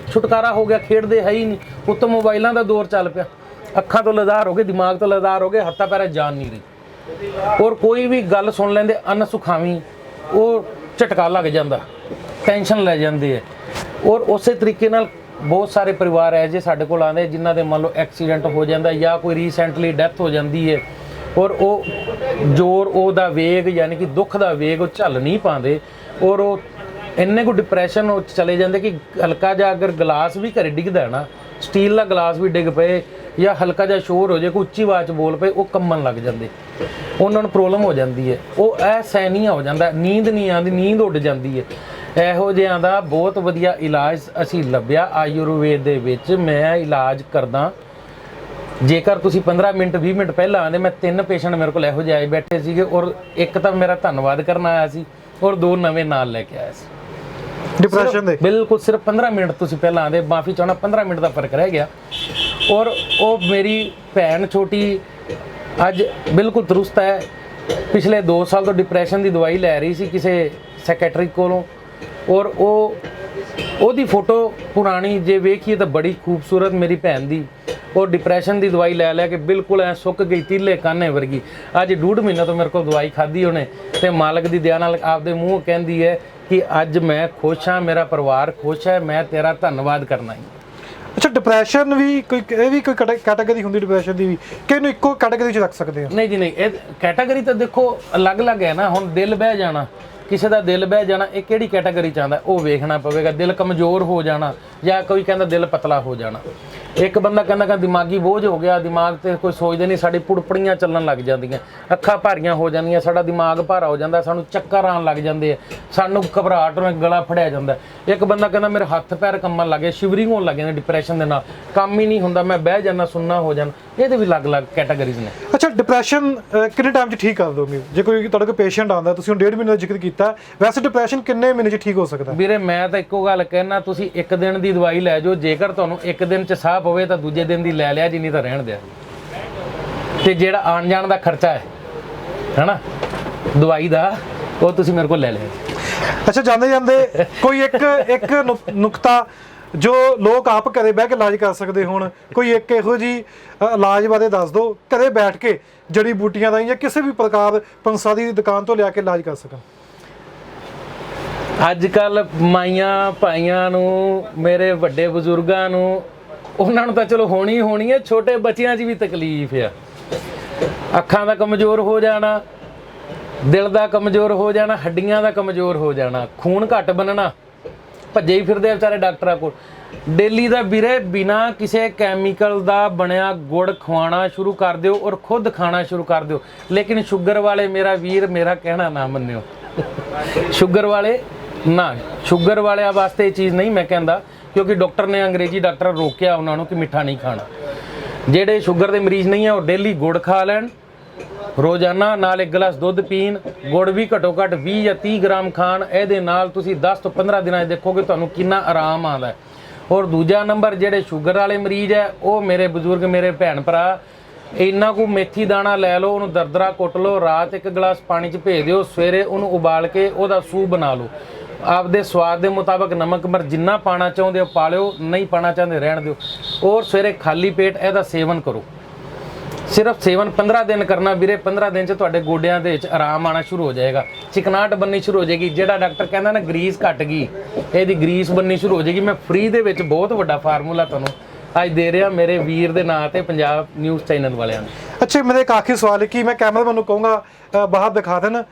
छुटकारा हो गया, खेडते है ही नहीं। उत्तों मोबाइलों का दौर चल पाया, अखां तो लदार हो गए, दिमाग तो लदार हो गए, हत्था पैरा जान नहीं रही। ਔਰ ਕੋਈ ਵੀ ਗੱਲ ਸੁਣ ਲੈਂਦੇ ਅਨਸੁਖਾਵੀਂ, ਉਹ ਝਟਕਾ ਲੱਗ ਜਾਂਦਾ, ਟੈਨਸ਼ਨ ਲੈ ਜਾਂਦੇ ਹੈ। ਔਰ ਉਸੇ ਤਰੀਕੇ ਨਾਲ ਬਹੁਤ ਸਾਰੇ ਪਰਿਵਾਰ ਹੈ ਜੇ ਸਾਡੇ ਕੋਲ ਆਉਂਦੇ ਜਿਨ੍ਹਾਂ ਦੇ ਮੰਨ ਲਓ ਐਕਸੀਡੈਂਟ ਹੋ ਜਾਂਦਾ ਜਾਂ ਕੋਈ ਰੀਸੈਂਟਲੀ ਡੈਥ ਹੋ ਜਾਂਦੀ ਹੈ, ਔਰ ਉਹ ਜ਼ੋਰ ਉਹਦਾ ਵੇਗ ਯਾਨੀ ਕਿ ਦੁੱਖ ਦਾ ਵੇਗ ਉਹ ਝੱਲ ਨਹੀਂ ਪਾਉਂਦੇ, ਔਰ ਉਹ ਇੰਨੇ ਕੁ ਡਿਪਰੈਸ਼ਨ ਉਹ ਚਲੇ ਜਾਂਦੇ ਕਿ ਹਲਕਾ ਜਿਹਾ ਅਗਰ ਗਲਾਸ ਵੀ ਘਰੇ ਡਿੱਗਦਾ ਨਾ, ਸਟੀਲ ਦਾ ਗਲਾਸ ਵੀ ਡਿੱਗ ਪਏ ਜਾਂ ਹਲਕਾ ਜਿਹਾ ਸ਼ੋਰ ਹੋ ਜਾਏ, ਕੋਈ ਉੱਚੀ ਆਵਾਜ਼ ਬੋਲ ਪਏ, ਉਹ ਕੰਬਣ ਲੱਗ ਜਾਂਦੇ, ਉਹਨਾਂ ਨੂੰ ਪ੍ਰੋਬਲਮ ਹੋ ਜਾਂਦੀ ਹੈ, ਉਹ ਅਸਹਿਨੀਆ ਹੋ ਜਾਂਦਾ, ਨੀਂਦ ਨਹੀਂ ਆਉਂਦੀ, ਨੀਂਦ ਉੱਡ ਜਾਂਦੀ ਹੈ। ਇਹੋ ਜਿਹਿਆਂ ਦਾ ਬਹੁਤ ਵਧੀਆ ਇਲਾਜ ਅਸੀਂ ਲੱਭਿਆ ਆਯੁਰਵੇਦ ਦੇ ਵਿੱਚ। ਮੈਂ ਇਲਾਜ ਕਰਦਾ, ਜੇਕਰ ਤੁਸੀਂ 15 ਮਿੰਟ 20 ਮਿੰਟ ਪਹਿਲਾਂ ਆਉਂਦੇ, ਮੈਂ 3 ਪੇਸ਼ੈਂਟ ਮੇਰੇ ਕੋਲ ਇਹੋ ਜਿਹੇ ਆਏ ਬੈਠੇ ਸੀਗੇ, ਔਰ ਇੱਕ ਤਾਂ ਮੇਰਾ ਧੰਨਵਾਦ ਕਰਨ ਆਇਆ ਸੀ ਔਰ 2 ਨਵੇਂ ਨਾਲ ਲੈ ਕੇ ਆਇਆ ਸੀ ਡਿਪਰੈਸ਼ਨ ਦੇ। ਬਿਲਕੁਲ ਸਿਰਫ 15 ਮਿੰਟ ਤੁਸੀਂ ਪਹਿਲਾਂ ਆਉਂਦੇ, ਮਾਫੀ ਚਾਹੁੰਦਾ 15 ਮਿੰਟ ਦਾ ਫਰਕ ਰਹਿ ਗਿਆ। ਔਰ ਉਹ ਮੇਰੀ ਭੈਣ ਛੋਟੀ ਅੱਜ ਬਿਲਕੁਲ ਦਰੁਸਤ ਹੈ। ਪਿਛਲੇ 2 ਸਾਲ ਤੋਂ ਡਿਪਰੈਸ਼ਨ ਦੀ ਦਵਾਈ ਲੈ ਰਹੀ ਸੀ ਕਿਸੇ ਸੈਕਟਰੀ ਕੋਲੋਂ, ਔਰ ਉਹਦੀ ਫੋਟੋ ਪੁਰਾਣੀ ਜੇ ਵੇਖੀਏ ਤਾਂ ਬੜੀ ਖੂਬਸੂਰਤ ਮੇਰੀ ਭੈਣ ਦੀ, ਔਰ ਡਿਪਰੈਸ਼ਨ ਦੀ ਦਵਾਈ ਲੈ ਕੇ ਬਿਲਕੁਲ ਐ ਸੁੱਕ ਗਈ ਤੀਲੇ ਕਾਨੇ ਵਰਗੀ। ਅੱਜ 1.5 ਮਹੀਨਾ ਤੋਂ ਮੇਰੇ ਕੋਲ ਦਵਾਈ ਖਾਧੀ ਉਹਨੇ, ਤੇ ਮਾਲਕ ਦੀ ਦਇਆ ਨਾਲ ਆਪਦੇ ਮੂੰਹ ਕਹਿੰਦੀ ਹੈ ਕਿ ਅੱਜ ਮੈਂ ਖੁਸ਼ ਹਾਂ, ਮੇਰਾ ਪਰਿਵਾਰ ਖੁਸ਼ ਹੈ, ਮੈਂ ਤੇਰਾ ਧੰਨਵਾਦ ਕਰਨਾ ਹੈ। ਅੱਛਾ, ਡਿਪਰੈਸ਼ਨ ਵੀ ਕੋਈ ਇਹ ਵੀ ਕੋਈ ਕੈਟਾਗਰੀ ਹੁੰਦੀ ਡਿਪਰੈਸ਼ਨ ਦੀ ਵੀ ਕਿ ਇਹਨੂੰ ਇੱਕੋ ਕੈਟਾਗਰੀ 'ਚ ਰੱਖ ਸਕਦੇ ਆ? ਨਹੀਂ ਜੀ ਨਹੀਂ, ਇਹ ਕੈਟਾਗਰੀ ਤਾਂ ਦੇਖੋ ਅਲੱਗ-ਅਲੱਗ ਹੈ ਨਾ। ਹੁਣ ਦਿਲ ਬਹਿ ਜਾਣਾ, ਕਿਸੇ ਦਾ ਦਿਲ ਬਹਿ ਜਾਣਾ, ਇਹ ਕਿਹੜੀ ਕੈਟਾਗਰੀ 'ਚ ਆਉਂਦਾ ਉਹ ਵੇਖਣਾ ਪਵੇਗਾ। ਦਿਲ ਕਮਜ਼ੋਰ ਹੋ ਜਾਣਾ, ਜਾਂ ਕੋਈ ਕਹਿੰਦਾ ਦਿਲ ਪਤਲਾ ਹੋ ਜਾਣਾ। ਇੱਕ ਬੰਦਾ ਕਹਿੰਦਾ ਕਿ ਦਿਮਾਗੀ ਬੋਝ ਹੋ ਗਿਆ, ਦਿਮਾਗ ਤੇ ਕੋਈ ਸੋਚਦੇ ਨਹੀਂ, ਸਾਡੀ ਪੁੜਪੜੀਆਂ ਚੱਲਣ ਲੱਗ ਜਾਂਦੀਆਂ, ਅੱਖਾਂ ਭਾਰੀਆਂ ਹੋ ਜਾਂਦੀਆਂ, ਸਾਡਾ ਦਿਮਾਗ ਭਾਰਾ ਹੋ ਜਾਂਦਾ, ਸਾਨੂੰ ਚੱਕਰ ਆਉਣ ਲੱਗ ਜਾਂਦੇ ਆ, ਸਾਨੂੰ ਘਬਰਾਹਟ ਨਾਲ ਗਲਾ ਫੜਿਆ ਜਾਂਦਾ। ਇੱਕ ਬੰਦਾ ਕਹਿੰਦਾ ਮੇਰੇ ਹੱਥ ਪੈਰ ਕੰਬਣ ਲੱਗ ਗਏ, ਸ਼ਿਵਰਿੰਗ ਹੋਣ ਲੱਗ ਜਾਂਦੀ ਡਿਪਰੈਸ਼ਨ ਦੇ ਨਾਲ, ਕੰਮ ਹੀ ਨਹੀਂ ਹੁੰਦਾ, ਮੈਂ ਬਹਿ ਜਾਂਦਾ, ਸੁੰਨਾ ਹੋ ਜਾਣਾ। ਇਹਦੇ ਵੀ ਅਲੱਗ-ਅਲੱਗ ਕੈਟਾਗਰੀਜ਼ ਨੇ। ਅੱਛਾ, ਡਿਪਰੈਸ਼ਨ ਕਿੰਨੇ ਟਾਈਮ 'ਚ ਠੀਕ ਕਰ ਦੋਗੇ? ਜੇ ਕੋਈ ਤੁਹਾਡੇ ਕੋਲ ਪੇਸ਼ੈਂਟ ਆਉਂਦਾ, ਤੁਸੀਂ ਹੁਣ 1.5 ਮਹੀਨੇ ਦਾ ਜ਼ਿਕਰ ਕੀਤਾ, ਵੈਸੇ ਡਿਪਰੈਸ਼ਨ ਕਿੰਨੇ ਮਹੀਨੇ 'ਚ ਠੀਕ ਹੋ ਸਕਦਾ? ਵੀਰੇ ਮੈਂ ਤਾਂ ਇੱਕੋ ਗੱਲ ਕਹਿਣਾ, ਤੁਸੀਂ 1 ਦਿਨ ਦੀ ਦਵਾਈ ਲੈ ਜਾਓ, ਜੇਕਰ ਤੁਹਾਨੂੰ 1 ਦਿਨ 'ਚ ਸਾਹ ਪਵੇ ਤਾਂ ਦੂਜੇ ਦਿਨ ਦੀ ਲੈ ਲਿਆ, ਜਿੰਨੀ ਤਾਂ ਰਹਿਣ ਦਿਆ। ਤੇ ਜਿਹੜਾ ਆਉਣ ਜਾਣ ਦਾ ਖਰਚਾ ਹੈ ਹੈਨਾ ਦਵਾਈ ਦਾ, ਉਹ ਤੁਸੀਂ ਮੇਰੇ ਕੋਲ ਲੈ ਲਿਆ। ਅੱਛਾ, ਜਾਂਦੇ ਜਾਂਦੇ ਕੋਈ ਇੱਕ ਨੁਕਤਾ ਜੋ ਲੋਕ ਆਪ ਘਰੇ ਬਹਿ ਕੇ ਇਲਾਜ ਕਰ ਸਕਦੇ ਹੋਣ, ਕੋਈ ਇੱਕ ਇਹੋ ਜੀ ਇਲਾਜ ਬਾਰੇ ਦੱਸ ਦਿਓ, ਘਰੇ ਬੈਠ ਕੇ ਜੜੀ ਬੂਟੀਆਂ ਦਾ ਜਾਂ ਕਿਸੇ ਵੀ ਪ੍ਰਕਾਰ ਪੰਸਾਦੀ ਦੀ ਦੁਕਾਨ ਤੋਂ ਲਿਆ ਕੇ ਇਲਾਜ ਕਰ ਸਕਣ। ਅੱਜ ਕੱਲ ਮਾਈਆਂ ਭਾਈਆਂ ਨੂੰ, ਮੇਰੇ ਵੱਡੇ ਬਜ਼ੁਰਗਾਂ ਨੂੰ, ਉਹਨਾਂ ਨੂੰ ਤਾਂ ਚਲੋ ਹੋਣੀ ਹੈ, ਛੋਟੇ ਬੱਚਿਆਂ 'ਚ ਵੀ ਤਕਲੀਫ ਆ। ਅੱਖਾਂ ਦਾ ਕਮਜ਼ੋਰ ਹੋ ਜਾਣਾ, ਦਿਲ ਦਾ ਕਮਜ਼ੋਰ ਹੋ ਜਾਣਾ, ਹੱਡੀਆਂ ਦਾ ਕਮਜ਼ੋਰ ਹੋ ਜਾਣਾ, ਖੂਨ ਘੱਟ ਬਣਨਾ, ਭੱਜੇ ਹੀ ਫਿਰਦੇ ਵਿਚਾਰੇ ਡਾਕਟਰਾਂ ਕੋਲ। ਡੇਲੀ ਦਾ ਵੀਰੇ ਬਿਨਾਂ ਕਿਸੇ ਕੈਮੀਕਲ ਦਾ ਬਣਿਆ ਗੁੜ ਖਵਾਉਣਾ ਸ਼ੁਰੂ ਕਰ ਦਿਓ ਔਰ ਖੁਦ ਖਾਣਾ ਸ਼ੁਰੂ ਕਰ ਦਿਓ। ਲੇਕਿਨ ਸ਼ੂਗਰ ਵਾਲੇ ਮੇਰਾ ਵੀਰ ਮੇਰਾ ਕਹਿਣਾ ਨਾ ਮੰਨਿਓ। ਸ਼ੂਗਰ ਵਾਲਿਆਂ ਵਾਸਤੇ ਇਹ ਚੀਜ਼ ਨਹੀਂ ਮੈਂ ਕਹਿੰਦਾ, ਕਿਉਂਕਿ ਡਾਕਟਰ ਨੇ, ਅੰਗਰੇਜ਼ੀ ਡਾਕਟਰ ਰੋਕਿਆ ਉਹਨਾਂ ਨੂੰ ਕਿ ਮਿੱਠਾ ਨਹੀਂ ਖਾਣਾ। ਜਿਹੜੇ ਸ਼ੂਗਰ ਦੇ ਮਰੀਜ਼ ਨਹੀਂ ਆ ਉਹ ਡੇਲੀ ਗੁੜ ਖਾ ਲੈਣ ਰੋਜ਼ਾਨਾ, ਨਾਲ 1 ਗਲਾਸ ਦੁੱਧ ਪੀਣ, ਗੁੜ ਵੀ ਘੱਟੋ ਘੱਟ 20 ਜਾਂ 30 ਗ੍ਰਾਮ ਖਾਣ। ਇਹਦੇ ਨਾਲ ਤੁਸੀਂ 10 ਤੋਂ 15 ਦਿਨਾਂ 'ਚ ਦੇਖੋਗੇ ਤੁਹਾਨੂੰ ਕਿੰਨਾ ਆਰਾਮ ਆਉਂਦਾ। ਔਰ ਦੂਜਾ ਨੰਬਰ, ਜਿਹੜੇ ਸ਼ੂਗਰ ਵਾਲੇ ਮਰੀਜ਼ ਹੈ, ਉਹ ਮੇਰੇ ਬਜ਼ੁਰਗ, ਮੇਰੇ ਭੈਣ ਭਰਾ, ਇੰਨਾ ਕੁ ਮੇਥੀ ਦਾਣਾ ਲੈ ਲਓ, ਉਹਨੂੰ ਦਰਦਰਾ ਕੁੱਟ ਲਓ, ਰਾਤ 1 ਗਲਾਸ ਪਾਣੀ 'ਚ ਭੇਜ ਦਿਓ, ਸਵੇਰੇ ਉਹਨੂੰ ਉਬਾਲ ਕੇ ਉਹਦਾ ਸੂਪ ਬਣਾ ਲਓ। ਆਪਦੇ ਸਵਾਦ ਦੇ ਮੁਤਾਬਕ ਨਮਕ ਮਿਰਚ ਜਿੰਨਾ ਪਾਣਾ ਚਾਹੁੰਦੇ ਹੋ ਪਾ ਲਿਓ, ਨਹੀਂ ਪਾਣਾ ਚਾਹੁੰਦੇ ਰਹਿਣ ਦਿਓ। ਔਰ ਸਵੇਰੇ ਖਾਲੀ ਪੇਟ ਇਹਦਾ ਸੇਵਨ ਕਰੋ। ਸਿਰਫ ਸੇਵਨ 15 ਦਿਨ ਕਰਨਾ ਵੀਰੇ, 15 ਦਿਨ 'ਚ ਤੁਹਾਡੇ ਗੋਡਿਆਂ ਦੇ ਵਿੱਚ ਆਰਾਮ ਆਉਣਾ ਸ਼ੁਰੂ ਹੋ ਜਾਏਗਾ, ਚਿਕਨਾਹਟ ਬਣਨੀ ਸ਼ੁਰੂ ਹੋ ਜਾਏਗੀ। ਜਿਹੜਾ ਡਾਕਟਰ ਕਹਿੰਦਾ ਨਾ ਗਰੀਸ ਘਟ ਗਈ, ਇਹਦੀ ਗਰੀਸ ਬਣਨੀ ਸ਼ੁਰੂ ਹੋ ਜਾਏਗੀ। ਮੈਂ ਫ੍ਰੀ ਦੇ ਵਿੱਚ ਬਹੁਤ ਵੱਡਾ ਫਾਰਮੂਲਾ ਤੁਹਾਨੂੰ ਅੱਜ ਦੇ ਰਿਹਾ ਮੇਰੇ ਵੀਰ ਦੇ ਨਾਂ ਤੇ, ਪੰਜਾਬ ਨਿਊਜ਼ ਚੈਨਲ ਵਾਲਿਆਂ ਨੂੰ। ਅੱਛਾ, ਮੇਰਾ ਇੱਕ ਆਖਰੀ ਸਵਾਲ ਹੈ ਕਿ ਮੈਂ ਕੈਮਰਾਮੈਨ ਨੂੰ ਕਹੂੰਗਾ ਬਾਹਰ ਦਿਖਾ ਦੇਣ,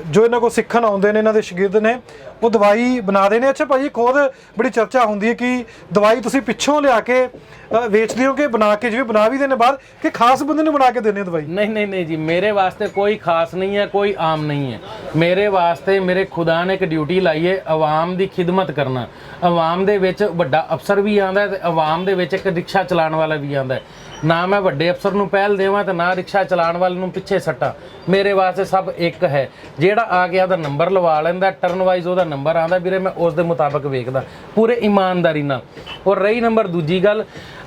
ਜੋ ਇਹਨਾਂ ਕੋਲ ਸਿੱਖਣ ਆਉਂਦੇ ਨੇ, ਇਹਨਾਂ ਦੇ ਸ਼ਾਗਿਰਦ ਨੇ, ਉਹ ਦਵਾਈ ਬਣਾਦੇ ਨੇ। ਅੱਛਾ ਭਾਜੀ, ਇੱਕ ਹੋਰ ਬੜੀ ਚਰਚਾ ਹੁੰਦੀ ਹੈ ਕਿ ਦਵਾਈ ਤੁਸੀਂ ਪਿੱਛੋਂ ਲਿਆ ਕੇ ਵੇਚਦੇ ਹੋ ਕਿ ਬਣਾ ਕੇ, ਜਿਵੇਂ ਬਣਾ ਵੀ ਦੇਣੇ ਬਾਹਰ, ਕਿ ਖਾਸ ਬੰਦੇ ਨੂੰ ਬਣਾ ਕੇ ਦਿੰਦੇ ਹੋ ਦਵਾਈ? ਨਹੀਂ ਜੀ, ਮੇਰੇ ਵਾਸਤੇ ਕੋਈ ਖਾਸ ਨਹੀਂ ਹੈ, ਕੋਈ ਆਮ ਨਹੀਂ ਹੈ। ਮੇਰੇ ਵਾਸਤੇ ਮੇਰੇ ਖੁਦਾ ਨੇ ਇੱਕ ਡਿਊਟੀ ਲਾਈ ਹੈ, ਆਵਾਮ ਦੀ ਖਿਦਮਤ ਕਰਨਾ। ਆਵਾਮ ਦੇ ਵਿੱਚ ਵੱਡਾ ਅਫਸਰ ਵੀ ਆਉਂਦਾ ਤੇ ਆਵਾਮ ਦੇ ਵਿੱਚ ਇੱਕ ਰਿਕਸ਼ਾ ਚਲਾਉਣ ਵਾਲਾ ਵੀ ਆਉਂਦਾ। ਨਾ ਮੈਂ ਵੱਡੇ ਅਫਸਰ ਨੂੰ ਪਹਿਲ ਦੇਵਾਂ ਤੇ ਨਾ ਰਿਕਸ਼ਾ ਚਲਾਉਣ ਵਾਲੇ ਨੂੰ ਪਿੱਛੇ ਸੱਟਾਂ। ਮੇਰੇ ਵਾਸਤੇ ਸਭ ਇੱਕ ਹੈ। ਜਿਹੜਾ ਆ ਗਿਆ ਉਹਦਾ ਨੰਬਰ ਲਵਾ ਲੈਂਦਾ, ਟਰਨ ਵਾਈਜ਼ ਉਹਦਾ ਨੰਬਰ ਆਉਂਦਾ ਵੀਰੇ, ਮੈਂ ਉਸ ਦੇ ਮੁਤਾਬਕ ਵੇਖਦਾ ਪੂਰੇ ਇਮਾਨਦਾਰੀ ਨਾਲ। ਔਰ ਰਹੀ ਨੰਬਰ ਦੂਜੀ ਗੱਲ,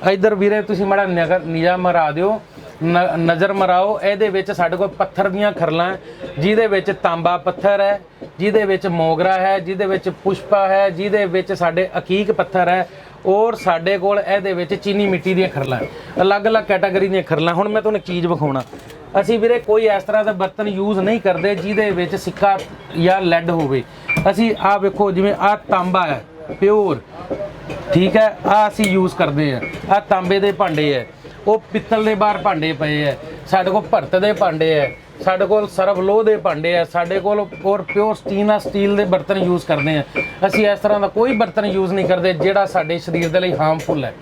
ਇੱਧਰ ਵੀਰੇ ਤੁਸੀਂ ਮਾੜਾ ਨਿਗਾਹ ਮਰਾ ਦਿਓ, ਨਜ਼ਰ ਮਰਾਓ। ਇਹਦੇ ਵਿੱਚ ਸਾਡੇ ਕੋਲ ਪੱਥਰ ਦੀਆਂ ਖਰਲਾਂ, ਜਿਹਦੇ ਵਿੱਚ ਤਾਂਬਾ ਪੱਥਰ ਹੈ, ਜਿਹਦੇ ਵਿੱਚ ਮੋਗਰਾ ਹੈ, ਜਿਹਦੇ ਵਿੱਚ ਪੁਸ਼ਪਾ ਹੈ, ਜਿਹਦੇ ਵਿੱਚ ਸਾਡੇ ਅਕੀਕ ਪੱਥਰ ਹੈ, ਔਰ ਸਾਡੇ ਕੋਲ ਇਹਦੇ ਵਿੱਚ ਚੀਨੀ ਮਿੱਟੀ ਦੀਆਂ ਖਰਲਾਂ, ਅਲੱਗ-ਅਲੱਗ ਕੈਟਾਗਰੀ ਦੀਆਂ ਖਰਲਾਂ। ਹੁਣ ਮੈਂ ਤੁਹਾਨੂੰ ਇੱਕ ਚੀਜ਼ ਵਿਖਾਉਣਾ, ਅਸੀਂ ਵੀਰੇ ਕੋਈ ਇਸ ਤਰ੍ਹਾਂ ਦਾ ਬਰਤਨ ਯੂਜ਼ ਨਹੀਂ ਕਰਦੇ ਜਿਹਦੇ ਵਿੱਚ ਸਿੱਕਾ ਜਾਂ ਲੈਡ ਹੋਵੇ। ਅਸੀਂ ਆਹ ਵੇਖੋ, ਜਿਵੇਂ ਆਹ ਤਾਂਬਾ ਹੈ ਪਿਓਰ, ਠੀਕ ਹੈ, ਆਹ ਅਸੀਂ ਯੂਜ਼ ਕਰਦੇ ਆ। ਆਹ ਤਾਂਬੇ ਦੇ ਭਾਂਡੇ ਹੈ, ਉਹ ਪਿੱਤਲ ਦੇ ਬਾਹਰ ਭਾਂਡੇ ਪਏ ਹੈ, ਸਾਡੇ ਕੋਲ ਭਰਤ ਦੇ ਭਾਂਡੇ ਹੈ, ਸਾਡੇ ਕੋਲ ਸਰਬ ਲੋਹ ਦੇ ਭਾਂਡੇ ਹੈ, ਸਾਡੇ ਕੋਲ ਔਰ ਪਿਓਰ ਸਟੀਲ ਦੇ ਬਰਤਨ ਯੂਜ਼ ਕਰਦੇ ਆ। ਅਸੀਂ ਇਸ ਤਰ੍ਹਾਂ ਦਾ ਕੋਈ ਬਰਤਨ ਯੂਜ਼ ਨਹੀਂ ਕਰਦੇ ਜਿਹੜਾ ਸਾਡੇ ਸਰੀਰ ਦੇ ਲਈ ਹਾਰਮਫੁਲ ਹੈ।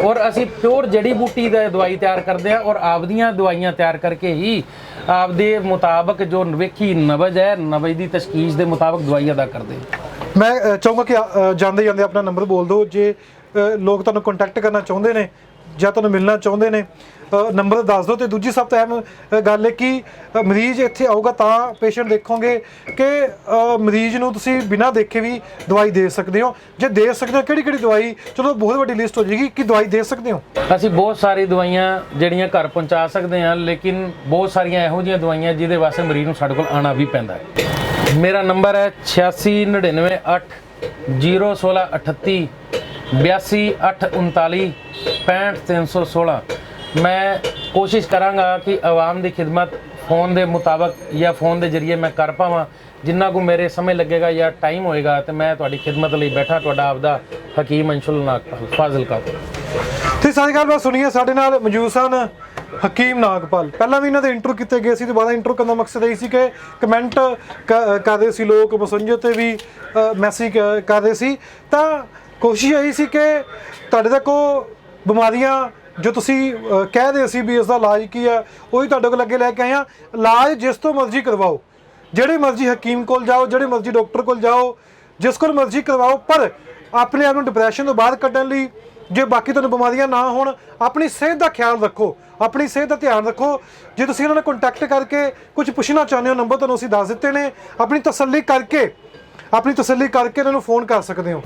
ਔਰ ਅਸੀਂ ਪਿਓਰ ਜੜੀ ਬੂਟੀ ਦੀ ਦਵਾਈ ਤਿਆਰ ਕਰਦੇ ਆ, ਔਰ ਆਪਦੀਆਂ ਦਵਾਈਆਂ ਤਿਆਰ ਕਰਕੇ ਹੀ ਆਪਦੇ ਮੁਤਾਬਕ ਜੋ ਵੇਖੀ ਨਬਜ ਹੈ, ਨਬਜ ਦੀ ਤਸ਼ਖੀਸ ਦੇ ਮੁਤਾਬਕ ਦਵਾਈ ਅਦਾ ਕਰਦੇ ਹਾਂ। ਮੈਂ ਚਾਹੂੰਗਾ ਕਿ ਜਾਂਦੇ ਜਾਂਦੇ ਆਪਣਾ ਨੰਬਰ ਬੋਲ ਦਿਓ, ਜੇ ਲੋਕ ਤੁਹਾਨੂੰ ਕੰਟੈਕਟ ਕਰਨਾ ਚਾਹੁੰਦੇ ਨੇ ਜਾਂ ਤੁਹਾਨੂੰ ਮਿਲਣਾ ਚਾਹੁੰਦੇ ਨੇ, ਨੰਬਰ ਦੱਸ ਦਿਓ। ਤੇ ਦੂਜੀ ਸਭ ਤੋਂ ਅਹਿਮ ਗੱਲ ਹੈ ਕਿ ਮਰੀਜ਼ ਇੱਥੇ ਆਊਗਾ ਤਾਂ ਪੇਸ਼ੈਂਟ ਦੇਖੋਗੇ ਕਿ ਮਰੀਜ਼ ਨੂੰ ਤੁਸੀਂ ਬਿਨਾਂ ਦੇਖੇ ਵੀ ਦਵਾਈ ਦੇ ਸਕਦੇ ਹੋ। ਜੇ ਦੇ ਸਕਦੇ ਹੋ ਕਿਹੜੀ ਕਿਹੜੀ ਦਵਾਈ, ਚਲੋ ਬਹੁਤ ਵੱਡੀ ਲਿਸਟ ਹੋ ਜਾਏਗੀ ਕਿ ਦਵਾਈ ਦੇ ਸਕਦੇ ਹੋ। ਅਸੀਂ ਬਹੁਤ ਸਾਰੀ ਦਵਾਈਆਂ ਜਿਹੜੀਆਂ ਘਰ ਪਹੁੰਚਾ ਸਕਦੇ ਹਾਂ, ਲੇਕਿਨ ਬਹੁਤ ਸਾਰੀਆਂ ਇਹੋ ਜਿਹੀਆਂ ਦਵਾਈਆਂ ਜਿਹਦੇ ਵਾਸਤੇ ਮਰੀਜ਼ ਨੂੰ ਸਾਡੇ ਕੋਲ ਆਉਣਾ ਵੀ ਪੈਂਦਾ ਹੈ। ਮੇਰਾ ਨੰਬਰ ਹੈ 8699801638 8289 65316। मैं कोशिश करांगा कि आवाम की खिदमत फ़ोन के मुताबिक या फ़ोन के जरिए मैं कर पावां। जिन्ना को मेरे समय लगेगा या टाइम होएगा तो मैं तुहाडी खिदमत लई बैठा, तुहाडा आपदा हकीम अंशुल नागपाल फाजिलका। ਤੇ ਸਾਰੀ ਗੱਲਬਾਤ ਸੁਣੀਏ। ਸਾਡੇ ਨਾਲ ਮੌਜੂਦ ਸਨ ਹਕੀਮ ਨਾਗਪਾਲ। ਪਹਿਲਾਂ ਵੀ ਇਹਨਾਂ ਦੇ ਇੰਟਰਵਿਊ ਕੀਤੇ ਗਏ ਸੀ ਤੇ ਦੁਬਾਰਾ ਇੰਟਰਵਿਊ ਕਰਨ ਦਾ ਮਕਸਦ ਇਹ ਸੀ ਕਿ ਕਮੈਂਟ ਕਰਦੇ ਸੀ ਲੋਕ, ਮੈਸੇਂਜਰ ਤੇ ਵੀ ਮੈਸੇਜ ਕਰਦੇ ਸੀ, ਤਾਂ ਕੋਸ਼ਿਸ਼ ਇਹੀ ਸੀ ਕਿ ਤੁਹਾਡੇ ਤੱਕ ਉਹ ਬਿਮਾਰੀਆਂ ਜੋ ਤੁਸੀਂ ਕਹਿ ਸੀ ਵੀ ਇਸ ਦਾ ਇਲਾਜ ਕੀ ਹੈ, ਉਹੀ ਤੁਹਾਡੇ ਕੋਲ ਅੱਗੇ ਲੈ ਕੇ ਆਏ ਹਾਂ। ਇਲਾਜ ਜਿਸ ਤੋਂ ਮਰਜ਼ੀ ਕਰਵਾਓ, ਜਿਹੜੇ ਮਰਜ਼ੀ ਹਕੀਮ ਕੋਲ ਜਾਓ, ਜਿਹੜੇ ਮਰਜ਼ੀ ਡਾਕਟਰ ਕੋਲ ਜਾਓ, ਜਿਸ ਕੋਲ ਮਰਜ਼ੀ ਕਰਵਾਓ, ਪਰ ਆਪਣੇ ਆਪ ਨੂੰ ਡਿਪਰੈਸ਼ਨ ਤੋਂ ਬਾਹਰ ਕੱਢਣ ਲਈ, ਜੇ ਬਾਕੀ ਤੁਹਾਨੂੰ ਬਿਮਾਰੀਆਂ ਨਾ ਹੋਣ, ਆਪਣੀ ਸਿਹਤ ਦਾ ਖਿਆਲ ਰੱਖੋ, ਆਪਣੀ ਸਿਹਤ ਦਾ ਧਿਆਨ ਰੱਖੋ। ਜੇ ਤੁਸੀਂ ਇਹਨਾਂ ਨਾਲ ਕੰਟੈਕਟ ਕਰਕੇ ਕੁਝ ਪੁੱਛਣਾ ਚਾਹੁੰਦੇ ਹੋ, ਨੰਬਰ ਤੁਹਾਨੂੰ ਅਸੀਂ ਦੱਸ ਦਿੱਤੇ ਨੇ। ਆਪਣੀ ਤਸੱਲੀ ਕਰਕੇ ਇਹਨਾਂ ਨੂੰ ਫੋਨ ਕਰ ਸਕਦੇ ਹੋ।